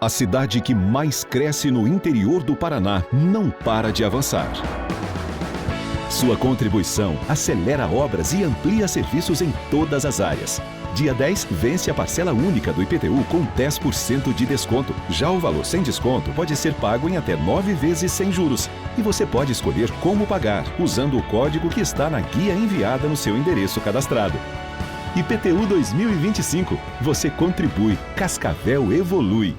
A cidade que mais cresce no interior do Paraná não para de avançar. Sua contribuição acelera obras e amplia serviços em todas as áreas. Dia 10, vence a parcela única do IPTU com 10% de desconto. Já o valor sem desconto pode ser pago em até 9 vezes sem juros. E você pode escolher como pagar, usando o código que está na guia enviada no seu endereço cadastrado. IPTU 2025. Você contribui. Cascavel evolui.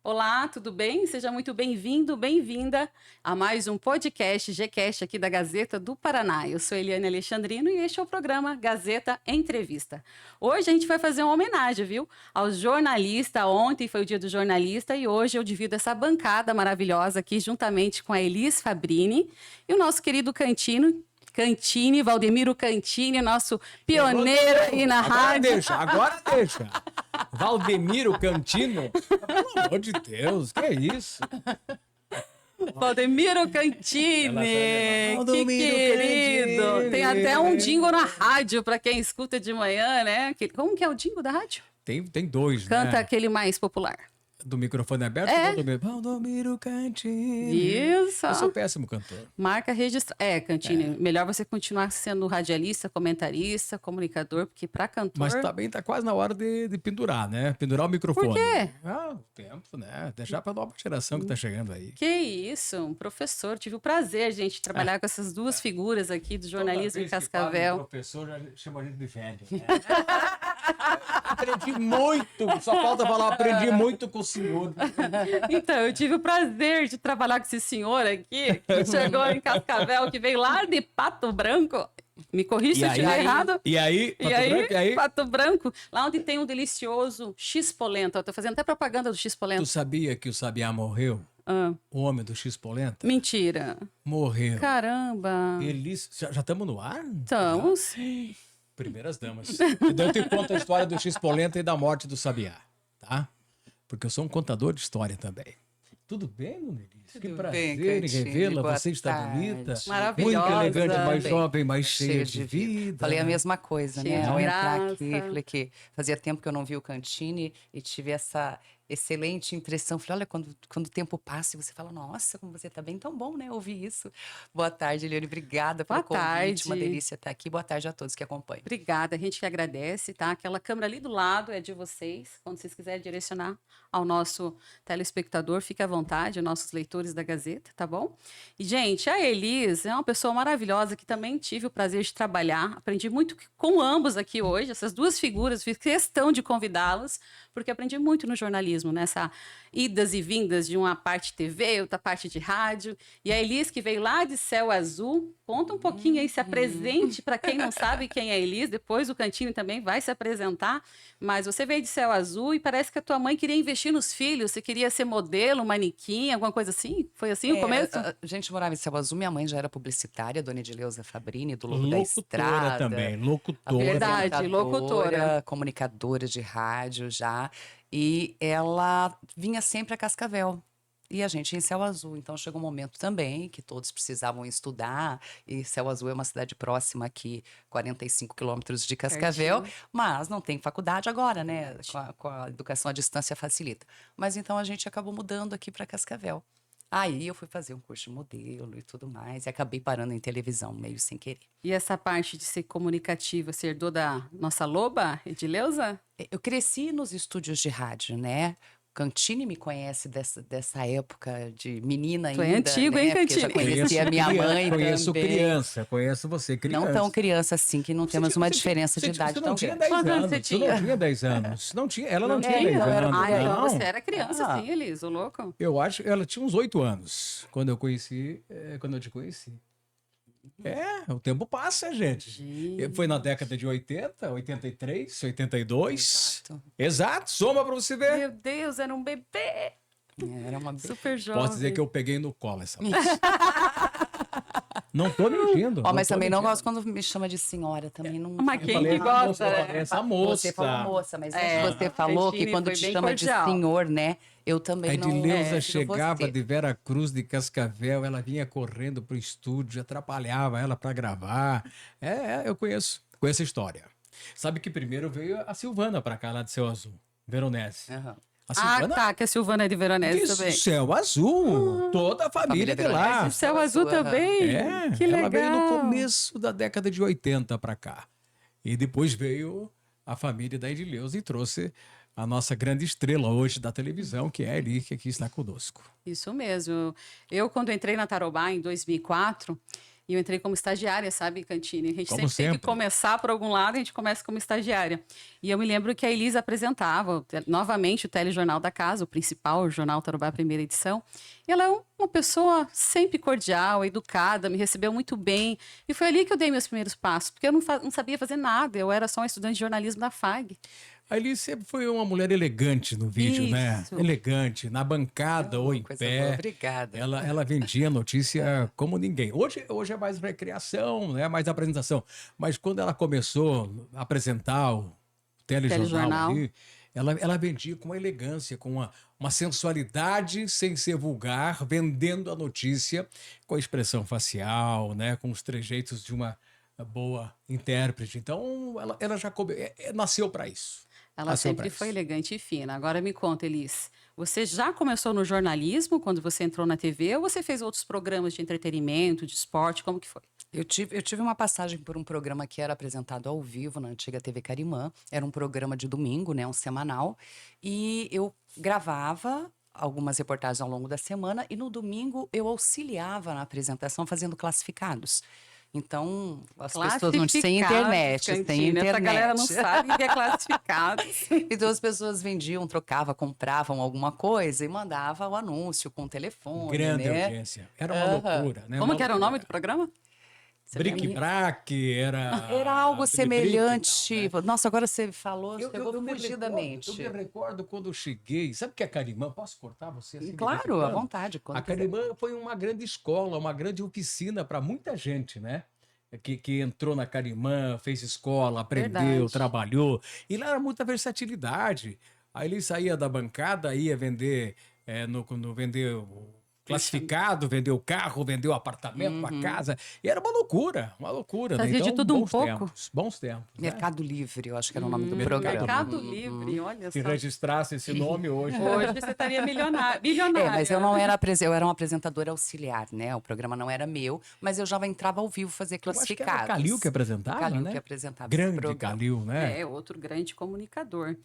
Olá, tudo bem? Seja muito bem-vindo, bem-vinda a mais um podcast Gcast aqui da Gazeta do Paraná. Eu sou Eliane Alexandrino e este é o programa Gazeta Entrevista. Hoje a gente vai fazer uma homenagem, viu? Ao jornalista. Ontem foi o dia do jornalista e hoje eu divido essa bancada maravilhosa aqui juntamente com a Elis Fabrini e o nosso querido Cantini, Valdemiro Cantini, nosso pioneiro aí na rádio. Agora deixa. Valdemiro Cantino? Pelo amor de Deus, que é isso? Valdemiro Cantini, que querido. Cantini. Tem até um jingle na rádio para quem escuta de manhã, né? Como que é o jingle da rádio? Tem dois, Canta né? aquele mais popular. Do microfone aberto? É. Valdomiro Cantini. Isso. Eu sou péssimo cantor. Marca registrada. Cantini, melhor você continuar sendo radialista, comentarista, comunicador, porque para cantor... Mas também tá quase na hora de pendurar, né? Pendurar o microfone. Por quê? O tempo, né? Deixar pra nova geração que tá chegando aí. Que isso, um professor. Tive o prazer, gente, de trabalhar com essas duas figuras aqui do jornalismo em Cascavel. O professor já chama a gente de velho, né? Aprendi muito, só falta falar, aprendi muito com o senhor. Então, eu tive o prazer de trabalhar com esse senhor aqui, que chegou em Cascavel, que veio lá de Pato Branco. Me corrija se eu estiver errado. E aí, Pato Branco, lá onde tem um delicioso X-polenta. Eu tô fazendo até propaganda do X-polenta. Tu sabia que o Sabiá morreu? O homem do X-polenta? Mentira. Morreu. Caramba. Eles... Já estamos no ar? Estamos. Primeiras damas. Então eu te conto a história do X-polenta e da morte do Sabiá, tá? Porque eu sou um contador de história também. Tudo bem, Dona Elis? Que prazer em revê-la. Você está bonita. Maravilhosa. Muito elegante, mais Bem, jovem, mais cheia de vida. Falei a mesma coisa, Cheia né? de Ao entrar graça. aqui, falei que fazia tempo que eu não vi o Cantini e tive essa excelente impressão. Falei, olha, quando o tempo passa e você fala, nossa, como você está bem, tão bom, né? Ouvir isso. Boa tarde, Eliane. Obrigada pelo Boa tarde. convite. Uma delícia estar aqui. Boa tarde a todos que acompanham. Obrigada, a gente que agradece, tá? Aquela câmera ali do lado é de vocês. Quando vocês quiserem direcionar ao nosso telespectador, fique à vontade, aos nossos leitores da Gazeta, tá bom? E, gente, a Elis é uma pessoa maravilhosa que também tive o prazer de trabalhar. Aprendi muito com ambos aqui hoje, essas duas figuras, fiz questão de convidá-las, porque aprendi muito no jornalismo, nessa idas e vindas de uma parte TV, outra parte de rádio. E a Elis, que veio lá de Céu Azul, conta um pouquinho aí, se apresente para quem não sabe quem é a Elis. Depois o Cantini também vai se apresentar. Mas você veio de Céu Azul e parece que a tua mãe queria investir nos filhos. Você queria ser modelo, manequim, alguma coisa assim? Foi assim o começo? A gente morava em Céu Azul. Minha mãe já era publicitária, Dona Edileuza Fabrini, do Lobo da Locutora Estrada. também, locutora. Verdade, locutora. Comunicadora de rádio já. E ela vinha sempre a Cascavel. E a gente em Céu Azul. Então chegou um momento também que todos precisavam estudar. E Céu Azul é uma cidade próxima aqui, 45 quilômetros de Cascavel. Pertinho. Mas não tem faculdade agora, né? Com a educação à distância facilita. Mas então a gente acabou mudando aqui para Cascavel. Aí eu fui fazer um curso de modelo e tudo mais. E acabei parando em televisão, meio sem querer. E essa parte de ser comunicativa, você herdou da nossa loba, Edileuza? Eu cresci nos estúdios de rádio, né? Cantini me conhece dessa época de menina Tu ainda, é antigo, né? hein, Porque eu já Cantini? conhecia a minha mãe Conheço também. criança, conheço você criança. Não tão criança assim, que não temos uma diferença de idade Você tão não tinha grande. 10 Quantos anos anos. você Você não tinha? tinha 10 anos. Não tinha, ela não tinha É, 10 eu era anos. muito então não. você era criança, Ah. sim, Elis, o louco. Eu acho que ela tinha uns 8 anos quando eu te conheci. O tempo passa, gente. Gente. Foi na década de 80, 83, 82. Exato. Exato, soma pra você ver. Meu Deus, era um bebê. Era uma Super jovem. Posso dizer que eu peguei no colo essa vez. Não tô mentindo. Ó, mas tô também não mentindo. gosto quando me chama de senhora, também não. Mas quem falei, que gosta, eu né? falei, essa moça. Você falou moça, mas É, você falou Cantini que quando foi te bem chama cordial. de senhor, né? Eu também A não. Edileuza se não chegava fosse. de Vera Cruz, de Cascavel, ela vinha correndo pro estúdio, atrapalhava ela para gravar. Eu conheço a história. Sabe que primeiro veio a Silvana para cá, lá de Céu Azul, Veronese. Aham. A Silvana, tá, que a Silvana é de Veronese isso, também. Céu Azul, toda a família de lá. O Céu Azul também? Que legal. Ela veio no começo da década de 80 para cá. E depois veio a família da Edileuza e trouxe a nossa grande estrela hoje da televisão, que é a Eli, que aqui está conosco. Isso mesmo. Eu, quando entrei na Tarobá em 2004, eu entrei como estagiária, sabe, Cantini? A gente Como sempre tem que começar por algum lado, a gente começa como estagiária. E eu me lembro que a Elisa apresentava novamente o telejornal da casa, o principal, o Jornal Tarobá, primeira edição. E ela é uma pessoa sempre cordial, educada, me recebeu muito bem. E foi ali que eu dei meus primeiros passos, porque eu não sabia fazer nada, eu era só uma estudante de jornalismo da FAG. A Eli sempre foi uma mulher elegante no vídeo, né? Elegante, na bancada ou em pé. Boa, obrigada. Ela vendia notícia como ninguém. Hoje é mais recreação, né? Mais apresentação. Mas quando ela começou a apresentar o telejornal ali, ela vendia com uma elegância, com uma sensualidade sem ser vulgar, vendendo a notícia com a expressão facial, né? Com os trejeitos de uma boa intérprete. Então, ela já nasceu para isso. Ela sempre foi elegante e fina. Agora me conta, Elis, você já começou no jornalismo quando você entrou na TV ou você fez outros programas de entretenimento, de esporte? Como que foi? Eu tive uma passagem por um programa que era apresentado ao vivo na antiga TV Carimã. Era um programa de domingo, né, um semanal. E eu gravava algumas reportagens ao longo da semana e no domingo eu auxiliava na apresentação fazendo classificados. Então, as pessoas não têm internet, tem internet. Essa galera não sabe o que é classificado. Então, as pessoas vendiam, trocavam, compravam alguma coisa e mandava o anúncio com o telefone, grande né? audiência. Era uma loucura, né? Como que era o nome do programa? Bric-brac, era algo semelhante. Tal, né? Nossa, agora você falou, chegou fugidamente. Eu me recordo quando eu cheguei. Sabe o que é a Carimã? Posso cortar você? Assim, claro, à vontade. A Carimã foi uma grande escola, uma grande oficina para muita gente, né? Que entrou na Carimã, fez escola, aprendeu, trabalhou. E lá era muita versatilidade. Aí ele saía da bancada, ia vender, vender classificado, vendeu o carro, vendeu o apartamento, a casa. E era uma loucura, uma loucura. Fazia né? Então, de tudo um pouco. Bons tempos. Mercado Livre, eu acho que era o nome do programa. Mercado Livre, olha só. Se registrasse esse nome hoje. Hoje você estaria bilionária. Mas eu não era eu era uma apresentadora auxiliar, né? O programa não era meu, mas eu já entrava ao vivo fazer classificados. Acho que era Calil que apresentava, Calil né? que apresentava grande Calil, né? É, outro grande comunicador.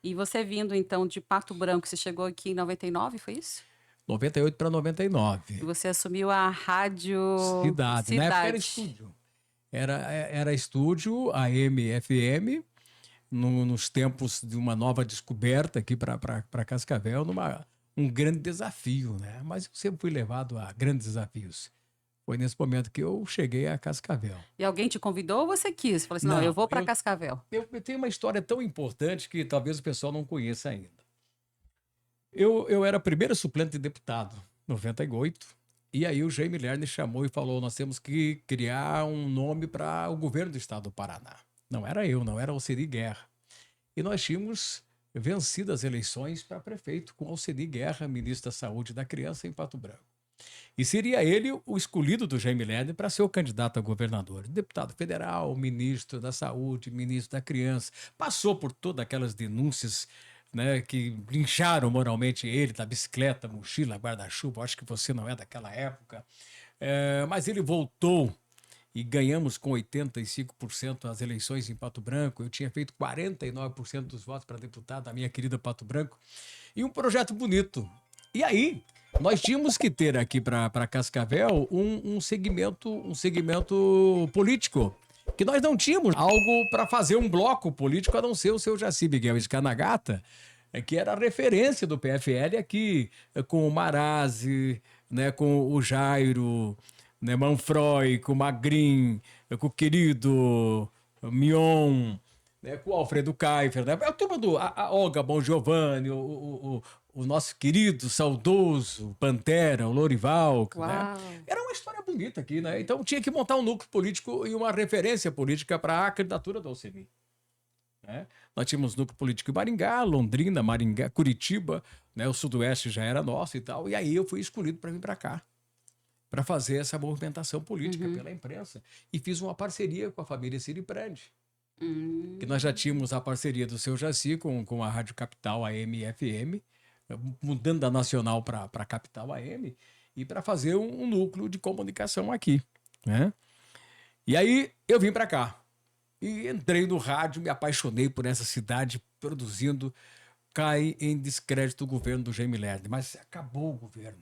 E você vindo, então, de Pato Branco, você chegou aqui em 99, foi isso? 98 para 99. E você assumiu a Rádio Cidade. Na época era estúdio. Era estúdio, AM, FM, nos tempos de uma nova descoberta aqui para Cascavel, um grande desafio, né? Mas eu sempre fui levado a grandes desafios. Foi nesse momento que eu cheguei a Cascavel. E alguém te convidou ou você quis? Falou assim, não, eu vou para Cascavel. Eu tenho uma história tão importante que talvez o pessoal não conheça ainda. Eu era primeiro suplente de deputado, 98, e aí o Jaime Lerner chamou e falou, nós temos que criar um nome para o governo do estado do Paraná. Não era eu, não era Alceri Guerra. E nós tínhamos vencido as eleições para prefeito com Alceri Guerra, ministro da Saúde e da Criança em Pato Branco. E seria ele o escolhido do Jaime Lerner para ser o candidato a governador. Deputado federal, ministro da Saúde, ministro da Criança. Passou por todas aquelas denúncias, né, que lincharam moralmente ele, da bicicleta, mochila, guarda-chuva. Acho que você não é daquela época. Mas ele voltou e ganhamos com 85% as eleições em Pato Branco. Eu tinha feito 49% dos votos para deputado, a minha querida Pato Branco. E um projeto bonito. E aí, nós tínhamos que ter aqui para Cascavel um segmento político, que nós não tínhamos algo para fazer um bloco político, a não ser o seu Jaci Miguel Scanagata, que era a referência do PFL aqui, com o Marazzi, né, com o Jairo, né, Manfroy, com o Magrin, com o querido Mion, né, com o Alfredo Kaifer, né, a turma a Olga Bon Giovanni, o nosso querido, saudoso Pantera, o Lorival, né? Era uma história bonita aqui, né? Então tinha que montar um núcleo político e uma referência política para a candidatura do Alceri. Né? Nós tínhamos núcleo político em Maringá, Londrina, Maringá, Curitiba, né? O Sudoeste já era nosso e tal. E aí eu fui escolhido para vir para cá, para fazer essa movimentação política pela imprensa. E fiz uma parceria com a família Siriprandi. Que nós já tínhamos a parceria do seu Jaci com a Rádio Capital AM e FM, mudando da Nacional para a Capital AM, e para fazer um núcleo de comunicação aqui, né? E aí eu vim para cá. E entrei no rádio, me apaixonei por essa cidade, produzindo, cai em descrédito o governo do Jaime Lerner. Mas acabou o governo.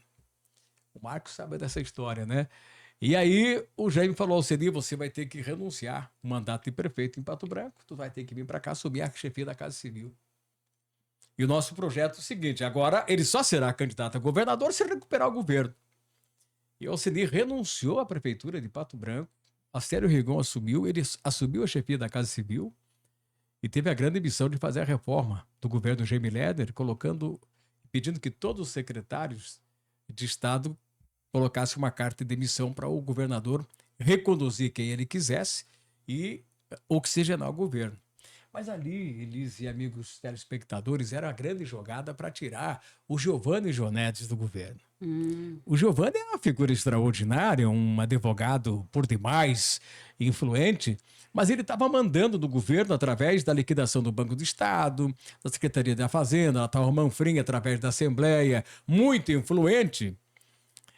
O Marcos sabe dessa história, né? E aí o Jaime falou: Alceni, você vai ter que renunciar o mandato de prefeito em Pato Branco, tu vai ter que vir para cá assumir a chefia da Casa Civil. E o nosso projeto é o seguinte: agora ele só será candidato a governador se recuperar o governo. E o Alceni renunciou à prefeitura de Pato Branco, Astério Rigon assumiu, ele assumiu a chefia da Casa Civil e teve a grande missão de fazer a reforma do governo Jaime Lerner, pedindo que todos os secretários de Estado colocassem uma carta de demissão para o governador reconduzir quem ele quisesse e oxigenar o governo. Mas ali, Elise e amigos telespectadores, era a grande jogada para tirar o Giovanni Jonetes do governo. O Giovanni é uma figura extraordinária, um advogado por demais influente, mas ele estava mandando do governo através da liquidação do Banco do Estado, da Secretaria da Fazenda, Natal Manfrim, através da Assembleia, muito influente.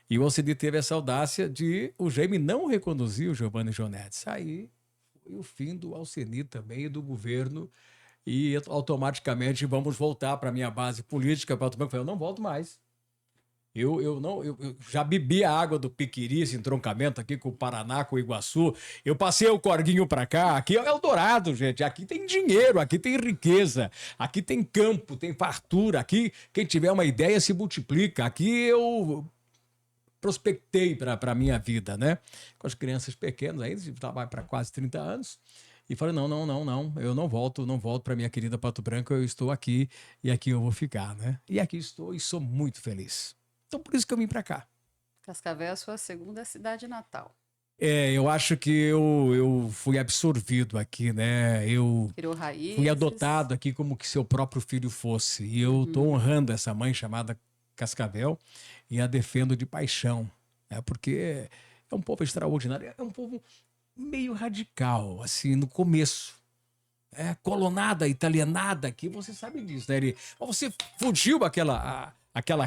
E o Alceni teve essa audácia de o Jaime não reconduzir o Giovanni Jonetes. Aí foi o fim do Alceni também e do governo, e automaticamente vamos voltar para a minha base política. Eu não volto mais. Eu já bebi a água do Piquiri, esse entroncamento aqui com o Paraná, com o Iguaçu. Eu passei o corguinho para cá. Aqui é o Eldorado, gente. Aqui tem dinheiro, aqui tem riqueza, aqui tem campo, tem fartura. Aqui, quem tiver uma ideia se multiplica. Aqui eu prospectei para a minha vida, né? Com as crianças pequenas, aí estava para quase 30 anos. E falei: não, eu não volto para minha querida Pato Branco, eu estou aqui e aqui eu vou ficar, né? E aqui estou e sou muito feliz. Então, por isso que eu vim para cá. Cascavel é a sua segunda cidade natal. Eu acho que eu fui absorvido aqui, né? Eu Criou raízes. Fui adotado aqui como que seu próprio filho fosse. E eu estou honrando essa mãe chamada Cascavel e a defendo de paixão, né? Porque é um povo extraordinário, é um povo meio radical, assim, no começo. Colonada, italianada aqui, você sabe disso, né? Você fugiu aquela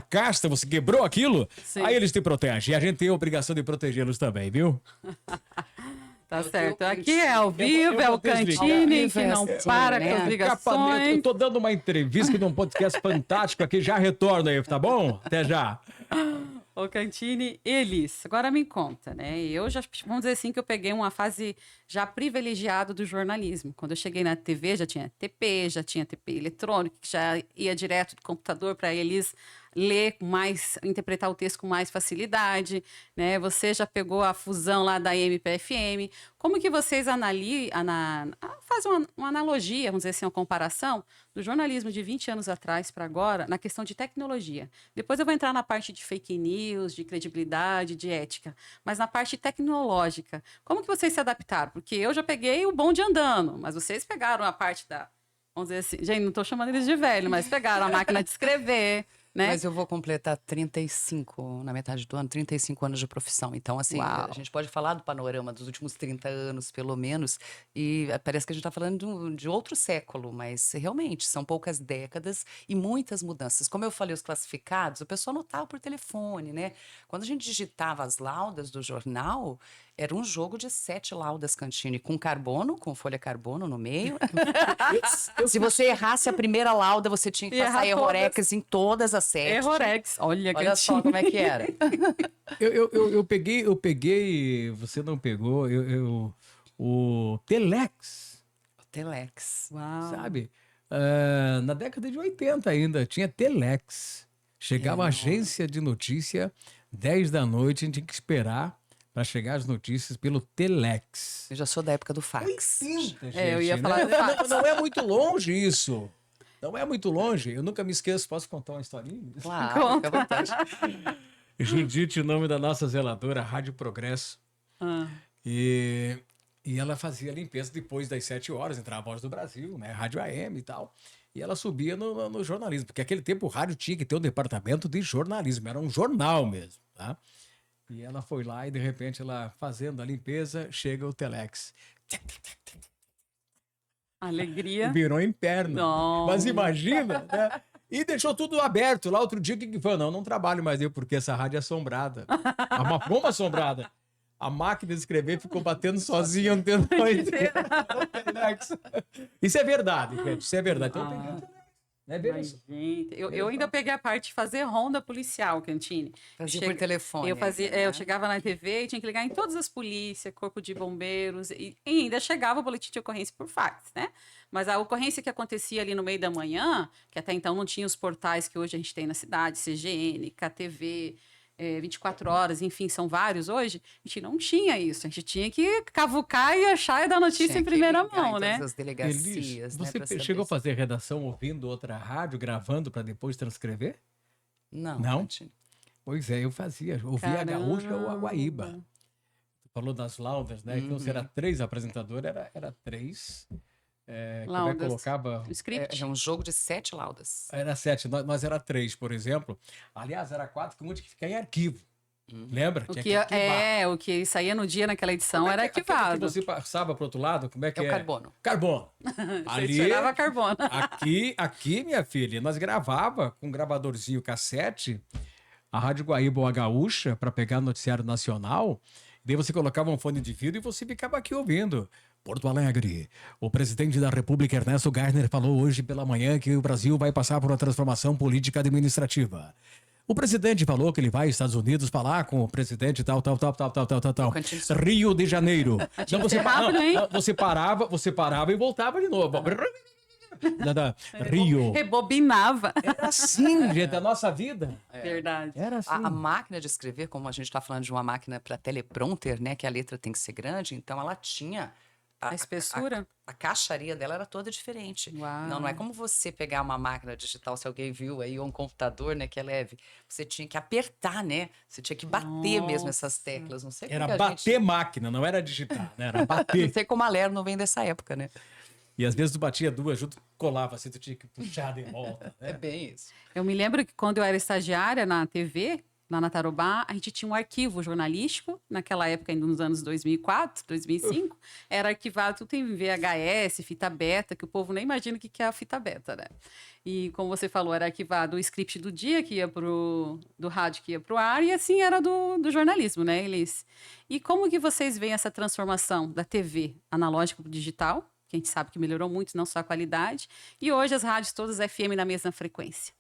casta, você quebrou aquilo, sim, aí eles te protegem. E a gente tem a obrigação de protegê-los também, viu? Tá certo. Aqui é ao vivo, é o Cantini, que não para com as ligações. Eu tô dando uma entrevista num podcast fantástico aqui, já retorno aí, tá bom? Até já. Ô Cantini, Elis, agora me conta, né? Eu já, vamos dizer assim, que eu peguei uma fase já privilegiada do jornalismo. Quando eu cheguei na TV, já tinha TP eletrônico, que já ia direto do computador para Elis ler mais, interpretar o texto com mais facilidade, né? Você já pegou a fusão lá da AM/FM. Como que vocês fazem uma analogia, vamos dizer assim, uma comparação do jornalismo de 20 anos atrás para agora na questão de tecnologia? Depois eu vou entrar na parte de fake news, de credibilidade, de ética, mas na parte tecnológica, como que vocês se adaptaram? Porque eu já peguei o bonde andando, mas vocês pegaram a parte da, vamos dizer assim, gente, não estou chamando eles de velho, mas pegaram a máquina de escrever, né? Mas eu vou completar 35, na metade do ano, 35 anos de profissão. Então, assim, Uau, a gente pode falar do panorama dos últimos 30 anos, pelo menos, e parece que a gente está falando de outro século, mas realmente são poucas décadas e muitas mudanças. Como eu falei, os classificados, o pessoal anotava por telefone, né? Quando a gente digitava as laudas do jornal, era um jogo de 7 laudas, Cantini, com carbono, com folha carbono no meio. Se você errasse a primeira lauda, você tinha que passar errorex em todas as 7. Errorex, olha só como é que era. Eu peguei, você não pegou, o Telex. O Telex. Uau. Sabe? Na década de 80 ainda, tinha Telex. Chegava a agência de notícia, 10 da noite, a gente tinha que esperar para chegar as notícias pelo Telex. Eu já sou da época do fax. 80, gente, eu ia né? falar do fax. Não é muito longe isso. Não é muito longe. Eu nunca me esqueço. Posso contar uma historinha? Claro, fica à vontade. Judite, o nome da nossa zeladora, Rádio Progresso. E ela fazia limpeza depois das 7 horas, entrava a Voz do Brasil, né? Rádio AM e tal. E ela subia no jornalismo, porque naquele tempo o rádio tinha que ter um departamento de jornalismo, era um jornal mesmo, tá? E ela foi lá e, de repente, ela fazendo a limpeza, chega o Telex. Alegria. Virou inferno. Não. Mas imagina, né? E deixou tudo aberto. Lá outro dia, o que foi? Não trabalho mais eu, porque essa rádio é assombrada. É uma bomba assombrada. A máquina de escrever ficou batendo sozinha um tempo. Isso é verdade, gente. Isso é verdade. Então tem que... Mas, gente, eu ainda peguei a parte de fazer ronda policial, Cantini. Fazia por telefone. Eu chegava na TV e tinha que ligar em todas as polícias, corpo de bombeiros, e ainda chegava o boletim de ocorrência por fax, né? Mas a ocorrência que acontecia ali no meio da manhã, que até então não tinha os portais que hoje a gente tem na cidade, CGN, KTV, 24 horas, enfim, são vários hoje, a gente não tinha isso. A gente tinha que cavucar e achar e dar notícia em primeira mão, né? As delegacias, você chegou a fazer redação ouvindo outra rádio, gravando para depois transcrever? Não. Pois é, eu fazia. Ouvia a Gaúcha ou a Guaíba. Tu falou das laudas, né? Então, se era 3 apresentadores, era 3... como é que colocava? Script. É um jogo de 7 laudas. Era 7, nós era 3, por exemplo. Aliás, era 4 que muito que fica em arquivo. Lembra? O que saía no dia naquela edição era arquivado. Que você passava para o outro lado, como é que é? O carbono. Carbono. Ali, você tirava carbono. Aqui, minha filha, nós gravava com um gravadorzinho cassete, a Rádio Guaíba ou a Gaúcha, para pegar o noticiário nacional. Daí você colocava um fone de vidro e você ficava aqui ouvindo. Porto Alegre. O presidente da República, Ernesto Geisler, falou hoje pela manhã que o Brasil vai passar por uma transformação política administrativa. O presidente falou que ele vai aos Estados Unidos falar com o presidente tal. Rio de Janeiro. Então você parava e voltava de novo. Rio. Rebobinava. Era assim, gente, a nossa vida. Verdade. Era assim. A máquina de escrever, como a gente está falando de uma máquina para teleprompter, né, que a letra tem que ser grande, então ela tinha... A espessura? A caixaria dela era toda diferente. Uau. Não é como você pegar uma máquina digital, se alguém viu aí, ou um computador, né, que é leve. Você tinha que apertar, né? Você tinha que bater mesmo essas teclas. Não sei como era bater máquina, não era digitar, né? Era bater. Não sei como a Ler não vem dessa época, né? E às vezes tu batia 2 junto, colava assim, tu tinha que puxar de volta. Né? É bem isso. Eu me lembro que quando eu era estagiária na TV, lá na Tarobá, a gente tinha um arquivo jornalístico, naquela época, ainda nos anos 2004, 2005, era arquivado tudo em VHS, fita beta, que o povo nem imagina o que é a fita beta, né? E como você falou, era arquivado o script do dia que ia do rádio que ia pro ar, e assim era do jornalismo, né, Elis? E como que vocês veem essa transformação da TV analógica para o digital, que a gente sabe que melhorou muito, não só a qualidade, e hoje as rádios todas FM na mesma frequência?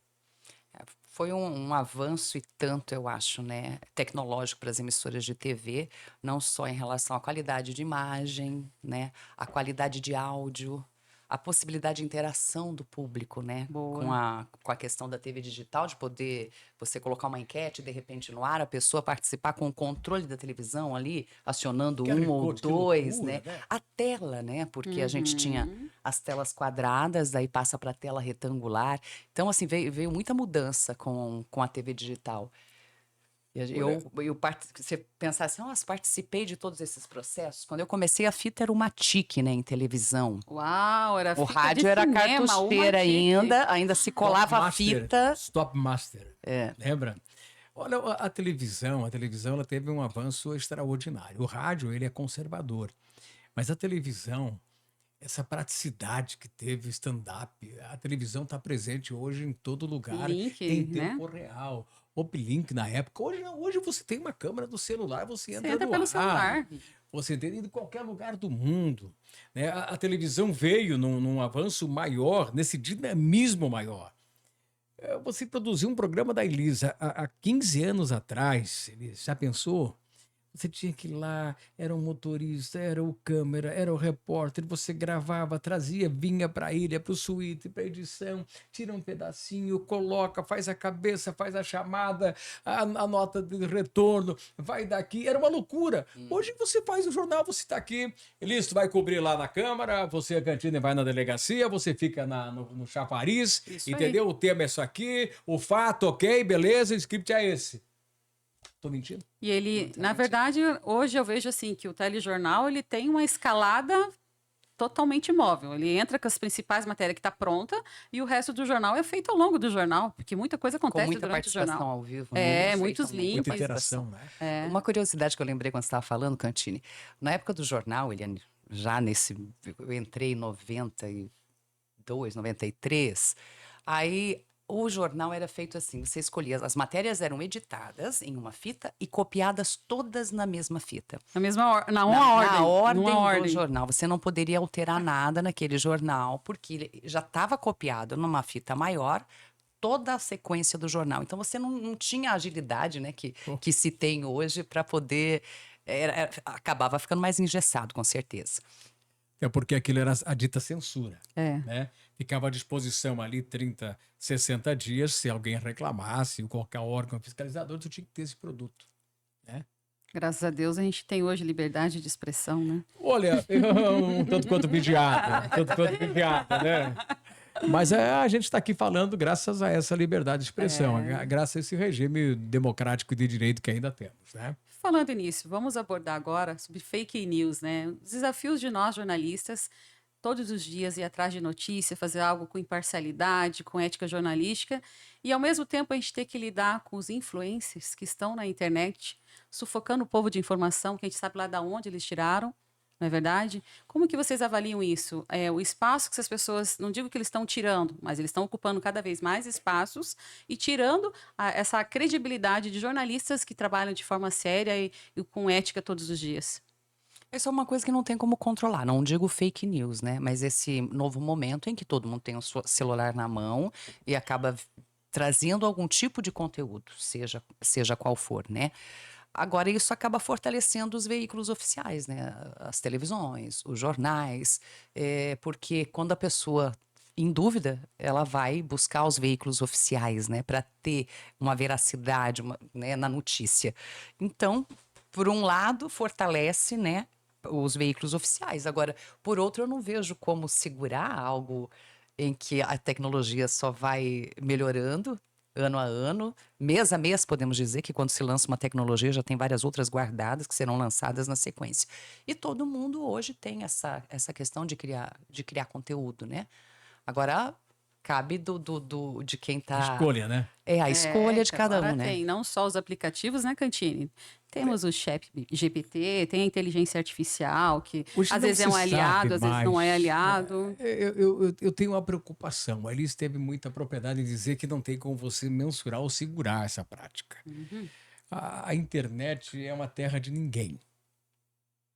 Foi um avanço e tanto, eu acho, né, tecnológico para as emissoras de TV, não só em relação à qualidade de imagem, né, a qualidade de áudio, a possibilidade de interação do público, né, com a questão da TV digital, de poder você colocar uma enquete, de repente, no ar, a pessoa participar com o controle da televisão ali, acionando um ou dois, loucura, né? A tela, né, porque a gente tinha as telas quadradas, daí passa para a tela retangular. Então, assim, veio muita mudança com a TV digital. Você pensar assim, nossa, participei de todos esses processos. Quando eu comecei, a fita era uma TIC, né, em televisão. Uau, era fita. O rádio era cartucheira ainda se colava a fita. Stop Master. Lembra? Olha, a televisão ela teve um avanço extraordinário. O rádio, ele é conservador. Mas a televisão, essa praticidade que teve o stand-up, a televisão está presente hoje em todo lugar, Link, em tempo real. Uplink na época. Hoje você tem uma câmera do celular, você entra no pelo ar. celular. Você entra em qualquer lugar do mundo. Né? A televisão veio num avanço maior, nesse dinamismo maior. Você produziu um programa da Elisa há 15 anos atrás, Elisa, já pensou? Você tinha que ir lá, era um motorista, era o câmera, era o repórter, você gravava, trazia, vinha para a ilha, para o suíte, para a edição, tira um pedacinho, coloca, faz a cabeça, faz a chamada, a nota de retorno, vai daqui, era uma loucura. Hoje você faz o jornal, você está aqui, Elis, tu vai cobrir lá na Câmara, você, a Cantina, vai na delegacia, você fica no chafariz, entendeu? O tema é isso aqui, o fato, ok, beleza, o script é esse. Tô mentindo? E ele, na verdade, hoje eu vejo assim que o telejornal ele tem uma escalada totalmente móvel. Ele entra com as principais matérias que está pronta e o resto do jornal é feito ao longo do jornal, porque muita coisa acontece durante o jornal. Ao vivo. Muitos links. Muita interação, né? Uma curiosidade que eu lembrei quando você estava falando, Cantini, na época do jornal, eu entrei em 92, 93, aí O jornal era feito assim, você escolhia, as matérias eram editadas em uma fita e copiadas todas na mesma fita. Na ordem ordem do jornal. Você não poderia alterar nada naquele jornal, porque ele já estava copiado numa fita maior, toda a sequência do jornal. Então você não tinha a agilidade, né, que se tem hoje para poder... acabava ficando mais engessado, com certeza. É porque aquilo era a dita censura, É. né? Ficava à disposição ali 30, 60 dias, se alguém reclamasse, ou qualquer órgão fiscalizador, tu tinha que ter esse produto, né? Graças a Deus a gente tem hoje liberdade de expressão, né? Olha, um tanto quanto vigiada, né? Mas a gente está aqui falando graças a essa liberdade de expressão, graças a esse regime democrático de direito que ainda temos, né? Falando nisso, vamos abordar agora sobre fake news, né? Os desafios de nós, jornalistas, todos os dias ir atrás de notícia, fazer algo com imparcialidade, com ética jornalística, e ao mesmo tempo a gente ter que lidar com os influencers que estão na internet, sufocando o povo de informação, que a gente sabe lá de onde eles tiraram, não é verdade? Como que vocês avaliam isso? O espaço que essas pessoas, não digo que eles estão tirando, mas eles estão ocupando cada vez mais espaços e tirando essa credibilidade de jornalistas que trabalham de forma séria e com ética todos os dias. Isso é uma coisa que não tem como controlar, não digo fake news, né? Mas esse novo momento em que todo mundo tem o seu celular na mão e acaba trazendo algum tipo de conteúdo, seja qual for, né? Agora, isso acaba fortalecendo os veículos oficiais, né? As televisões, os jornais, porque quando a pessoa, em dúvida, ela vai buscar os veículos oficiais, né? Para ter uma veracidade, né? Na notícia. Então, por um lado, fortalece, né? Os veículos oficiais. Agora, por outro, eu não vejo como segurar algo em que a tecnologia só vai melhorando ano a ano, mês a mês, podemos dizer que quando se lança uma tecnologia já tem várias outras guardadas que serão lançadas na sequência. E todo mundo hoje tem essa questão de criar conteúdo, né? Agora, cabe de quem tá... A escolha, né? A escolha de cada um, né? Tem não só os aplicativos, né, Cantini? Temos o Chat GPT, tem a inteligência artificial, que hoje às vezes é um aliado, às vezes não é aliado. Eu tenho uma preocupação. A Alice teve muita propriedade em dizer que não tem como você mensurar ou segurar essa prática. Uhum. A internet é uma terra de ninguém.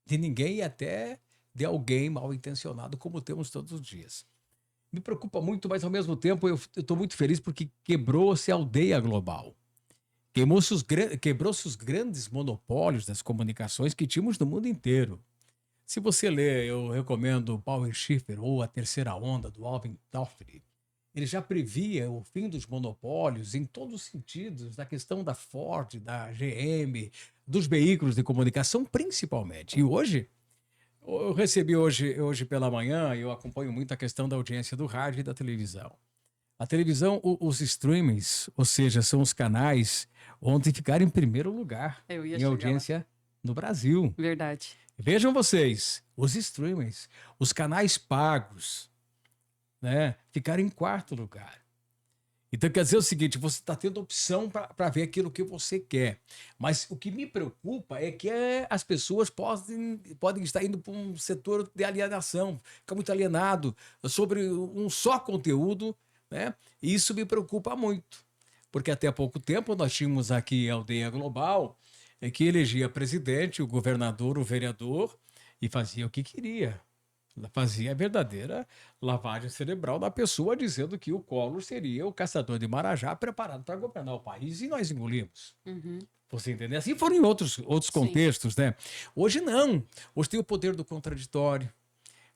De ninguém e até de alguém mal intencionado, como temos todos os dias. Me preocupa muito, mas ao mesmo tempo eu estou muito feliz porque quebrou-se a aldeia global. Quebrou-se os grandes monopólios das comunicações que tínhamos no mundo inteiro. Se você ler, eu recomendo Power Shifter ou A Terceira Onda, do Alvin Toffler. Ele já previa o fim dos monopólios em todos os sentidos, da questão da Ford, da GM, dos veículos de comunicação principalmente. E hoje, eu recebi hoje pela manhã, eu acompanho muito a questão da audiência do rádio e da televisão. A televisão, os streamings, ou seja, são os canais onde ficaram em primeiro lugar em audiência no Brasil. Verdade. Vejam vocês, os streamings, os canais pagos, né, ficaram em quarto lugar. Então quer dizer o seguinte, você está tendo opção para ver aquilo que você quer. Mas o que me preocupa é que as pessoas podem estar indo para um setor de alienação, ficar muito alienado sobre um só conteúdo, né? E isso me preocupa muito, porque até há pouco tempo nós tínhamos aqui a Aldeia Global, que elegia presidente, o governador, o vereador, e fazia o que queria. Fazia a verdadeira lavagem cerebral da pessoa, dizendo que o Collor seria o caçador de Marajá preparado para governar o país, e nós engolimos. Uhum. Você entendeu? Assim foram em outros contextos, né? Hoje não. Hoje tem o poder do contraditório.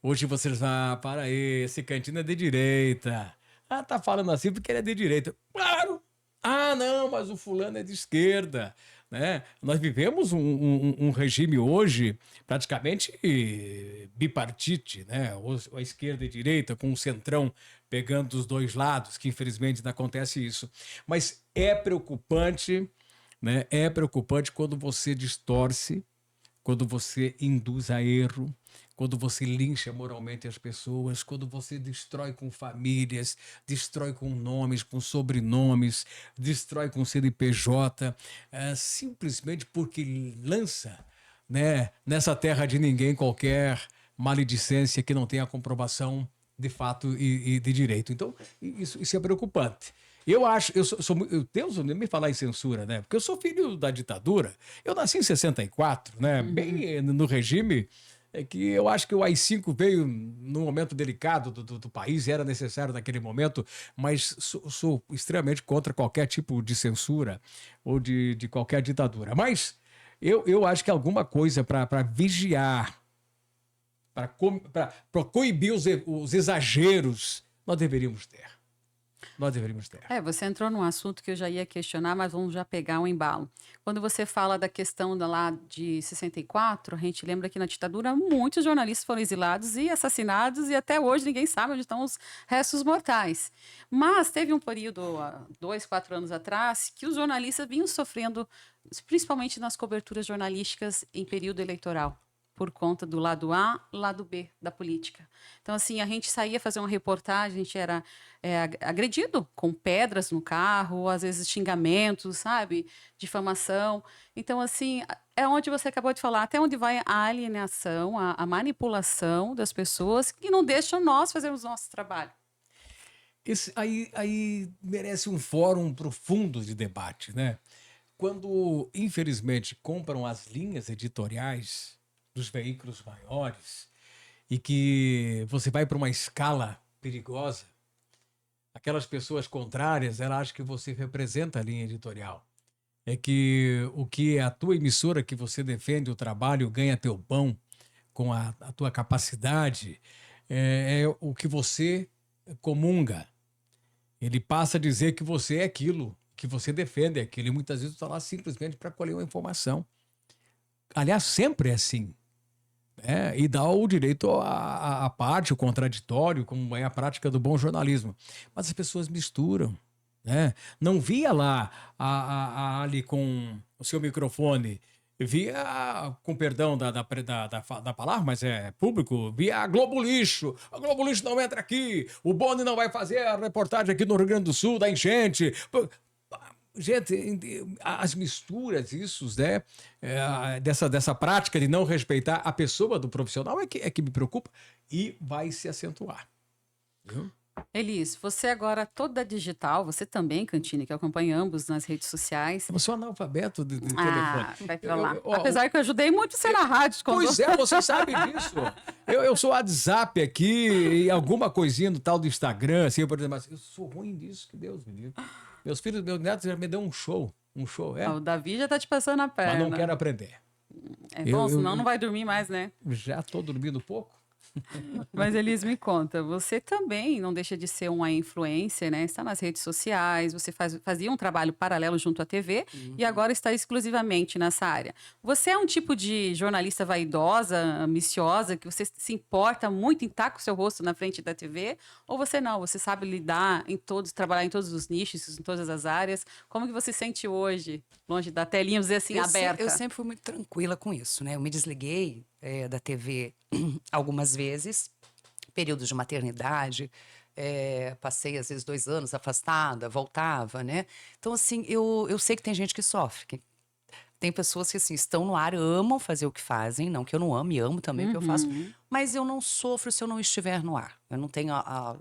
Hoje vocês vão, para esse Cantini é de direita. Ah, tá falando assim porque ele é de direita. Claro! Ah, não, mas o fulano é de esquerda, né? Nós vivemos um regime hoje praticamente bipartite, né? Ou a esquerda e a direita, com o centrão pegando dos dois lados, que infelizmente não acontece isso. Mas é preocupante, né? É preocupante quando você distorce, quando você induz a erro, quando você lincha moralmente as pessoas, quando você destrói com famílias, destrói com nomes, com sobrenomes, destrói com CNPJ, simplesmente porque lança, né, nessa terra de ninguém qualquer maledicência que não tenha comprovação de fato e de direito. Então, isso é preocupante. Eu acho, Deus não me falar em censura, né? Porque eu sou filho da ditadura. Eu nasci em 64, né? Bem no regime. É que eu acho que o AI-5 veio num momento delicado do país, era necessário naquele momento, mas sou extremamente contra qualquer tipo de censura ou de qualquer ditadura. Mas eu acho que alguma coisa para vigiar, para coibir os exageros, nós deveríamos ter. Você entrou num assunto que eu já ia questionar, mas vamos já pegar um embalo. Quando você fala da questão lá de 64, a gente lembra que na ditadura muitos jornalistas foram exilados e assassinados e até hoje ninguém sabe onde estão os restos mortais. Mas teve um período, há 2, 4 anos atrás, que os jornalistas vinham sofrendo, principalmente nas coberturas jornalísticas em período eleitoral, por conta do lado A, lado B da política. Então, assim, a gente saía fazer uma reportagem, a gente era agredido com pedras no carro, às vezes xingamentos, sabe? Difamação. Então, assim, é onde você acabou de falar, até onde vai a alienação, a manipulação das pessoas que não deixam nós fazermos o nosso trabalho. Aí merece um fórum profundo de debate, né? Quando, infelizmente, compram as linhas editoriais dos veículos maiores e que você vai para uma escala perigosa, aquelas pessoas contrárias, elas acham que você representa a linha editorial. É que o que a tua emissora que você defende o trabalho ganha teu pão com a tua capacidade é o que você comunga. Ele passa a dizer que você é aquilo, que você defende aquilo, e muitas vezes está lá simplesmente para colher uma informação. Aliás, sempre é assim. E dá o direito à parte, o contraditório, como é a prática do bom jornalismo. Mas as pessoas misturam. Né? Não via lá ali com o seu microfone, via, com perdão da palavra, mas é público, via a Globo Lixo. A Globo Lixo não entra aqui, o Boni não vai fazer a reportagem aqui no Rio Grande do Sul, da enchente. Gente, as misturas, né? Dessa prática de não respeitar a pessoa do profissional é que me preocupa e vai se acentuar. Viu? Elis, você agora toda digital, você também, Cantini, que acompanha ambos nas redes sociais. Eu sou analfabeto de telefone. Vai pra lá. Apesar que eu ajudei muito você na rádio. Pois é, você sabe disso. Eu sou WhatsApp aqui e alguma coisinha no tal do Instagram, assim, por exemplo, eu sou ruim disso, que Deus me livre. Meus filhos, meus netos já me dão um show. O Davi já tá te passando a perna. Mas não quero aprender. Bom, senão não vai dormir mais, né? Já tô dormindo pouco. Mas, Elis, me conta, você também não deixa de ser uma influencer, né? Está nas redes sociais, você fazia um trabalho paralelo junto à TV e agora está exclusivamente nessa área. Você é um tipo de jornalista vaidosa, ambiciosa, que você se importa muito em estar com o seu rosto na frente da TV? Ou você não? Você sabe lidar trabalhar em todos os nichos, em todas as áreas? Como que você se sente hoje, longe da telinha, vamos dizer assim, aberta? Eu sempre fui muito tranquila com isso, né? Eu me desliguei da TV algumas vezes, períodos de maternidade, passei às vezes 2 anos afastada, voltava, né? Então, assim, eu sei que tem gente que sofre, tem pessoas que, assim, estão no ar, amam fazer o que fazem, não que eu não ame, amo também o que eu faço, mas eu não sofro se eu não estiver no ar. Eu não tenho,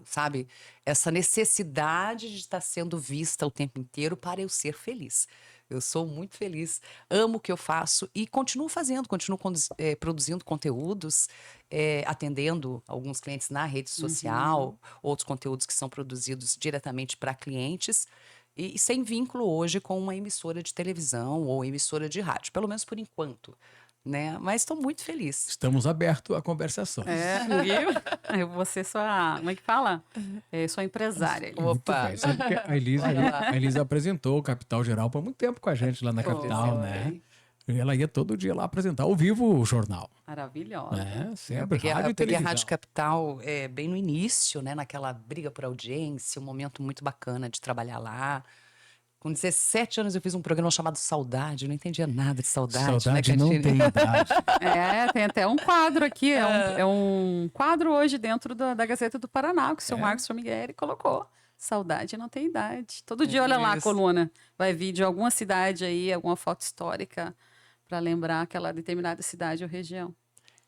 sabe, essa necessidade de estar sendo vista o tempo inteiro para eu ser feliz. Eu sou muito feliz, amo o que eu faço e continuo fazendo, produzindo conteúdos, atendendo alguns clientes na rede social, outros conteúdos que são produzidos diretamente para clientes e sem vínculo hoje com uma emissora de televisão ou emissora de rádio, pelo menos por enquanto. Né? Mas estou muito feliz. Estamos abertos a conversações. Viu? Eu vou ser sua, como é que fala? Sua empresária. Opa! Sabe que a Elisa apresentou o Capital Geral por muito tempo com a gente lá na Capital, né? Ela ia todo dia lá apresentar ao vivo o jornal. Maravilhosa. Sempre, eu peguei a Rádio Capital bem no início, né? Naquela briga por audiência, um momento muito bacana de trabalhar lá. Com 17 anos eu fiz um programa chamado Saudade, eu não entendia nada de saudade. Saudade não tem idade. Tem até um quadro aqui, é um quadro hoje dentro da Gazeta do Paraná, que o seu Marcos Formigueri colocou. Saudade não tem idade. Todo dia olha lá a coluna, vai vir de alguma cidade aí, alguma foto histórica para lembrar aquela determinada cidade ou região.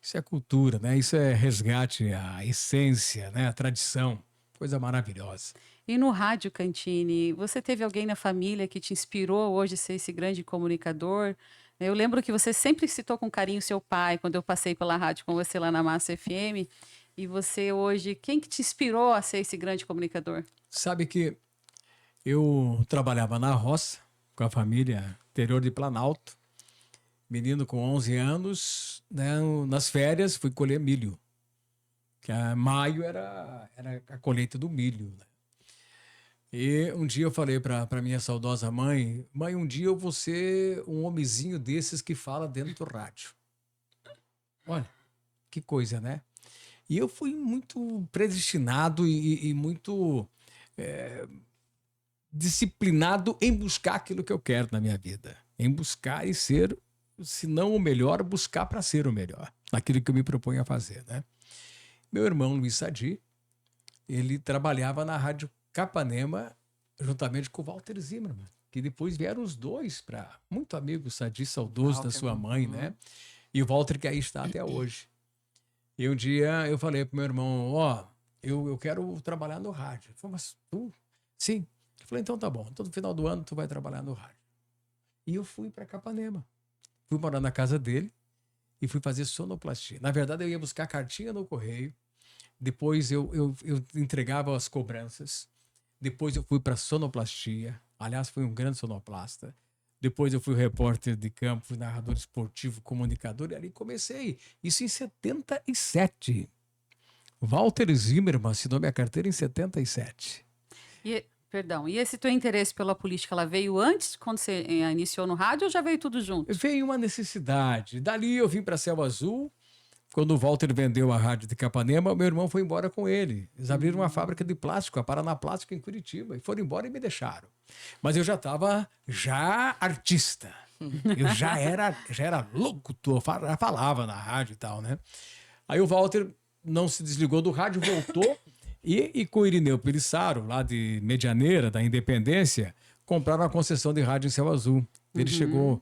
Isso é cultura, né? Isso é resgate, a essência, né? A tradição. Coisa maravilhosa. E no rádio, Cantini, você teve alguém na família que te inspirou hoje a ser esse grande comunicador? Eu lembro que você sempre citou com carinho seu pai, quando eu passei pela rádio com você lá na Massa FM. E você hoje, quem que te inspirou a ser esse grande comunicador? Sabe que eu trabalhava na roça, com a família, interior de Planalto. Menino com 11 anos, né, nas férias, fui colher milho. Que maio era a colheita do milho, né? E um dia eu falei para minha saudosa mãe, um dia eu vou ser um homenzinho desses que fala dentro do rádio. Olha, que coisa, né? E eu fui muito predestinado e muito disciplinado em buscar aquilo que eu quero na minha vida. Em buscar e ser, se não o melhor, buscar para ser o melhor. Naquilo que eu me proponho a fazer, né? Meu irmão Luiz Sadi, ele trabalhava na Rádio Capanema, juntamente com o Walter Zimmermann, que depois vieram os dois para muito amigo, Sadi, saudoso Walter, da sua mãe, né? E o Walter que aí está até hoje. E um dia eu falei pro meu irmão, eu quero trabalhar no rádio. Ele falou, mas tu? Sim. Eu falei, então tá bom, todo final do ano tu vai trabalhar no rádio. E eu fui para Capanema. Fui morar na casa dele e fui fazer sonoplastia. Na verdade, eu ia buscar cartinha no correio, depois eu entregava as cobranças, depois eu fui para sonoplastia. Aliás, fui um grande sonoplasta. Depois eu fui repórter de campo, fui narrador esportivo, comunicador, e ali comecei. Isso em 77. Walter Zimmermann assinou minha carteira em 77. Perdão, e esse teu interesse pela política, ela veio antes, quando você iniciou no rádio, ou já veio tudo junto? Veio uma necessidade. Dali eu vim para Céu Azul. Quando o Walter vendeu a rádio de Capanema, meu irmão foi embora com ele. Eles abriram uma fábrica de plástico, a Paraná Plástico, em Curitiba, e foram embora e me deixaram. Mas eu já estava artista. Eu já era locutor, falava na rádio e tal, né? Aí o Walter não se desligou do rádio, voltou e com o Irineu Pelissaro, lá de Medianeira, da Independência, compraram a concessão de rádio em Céu Azul. Ele chegou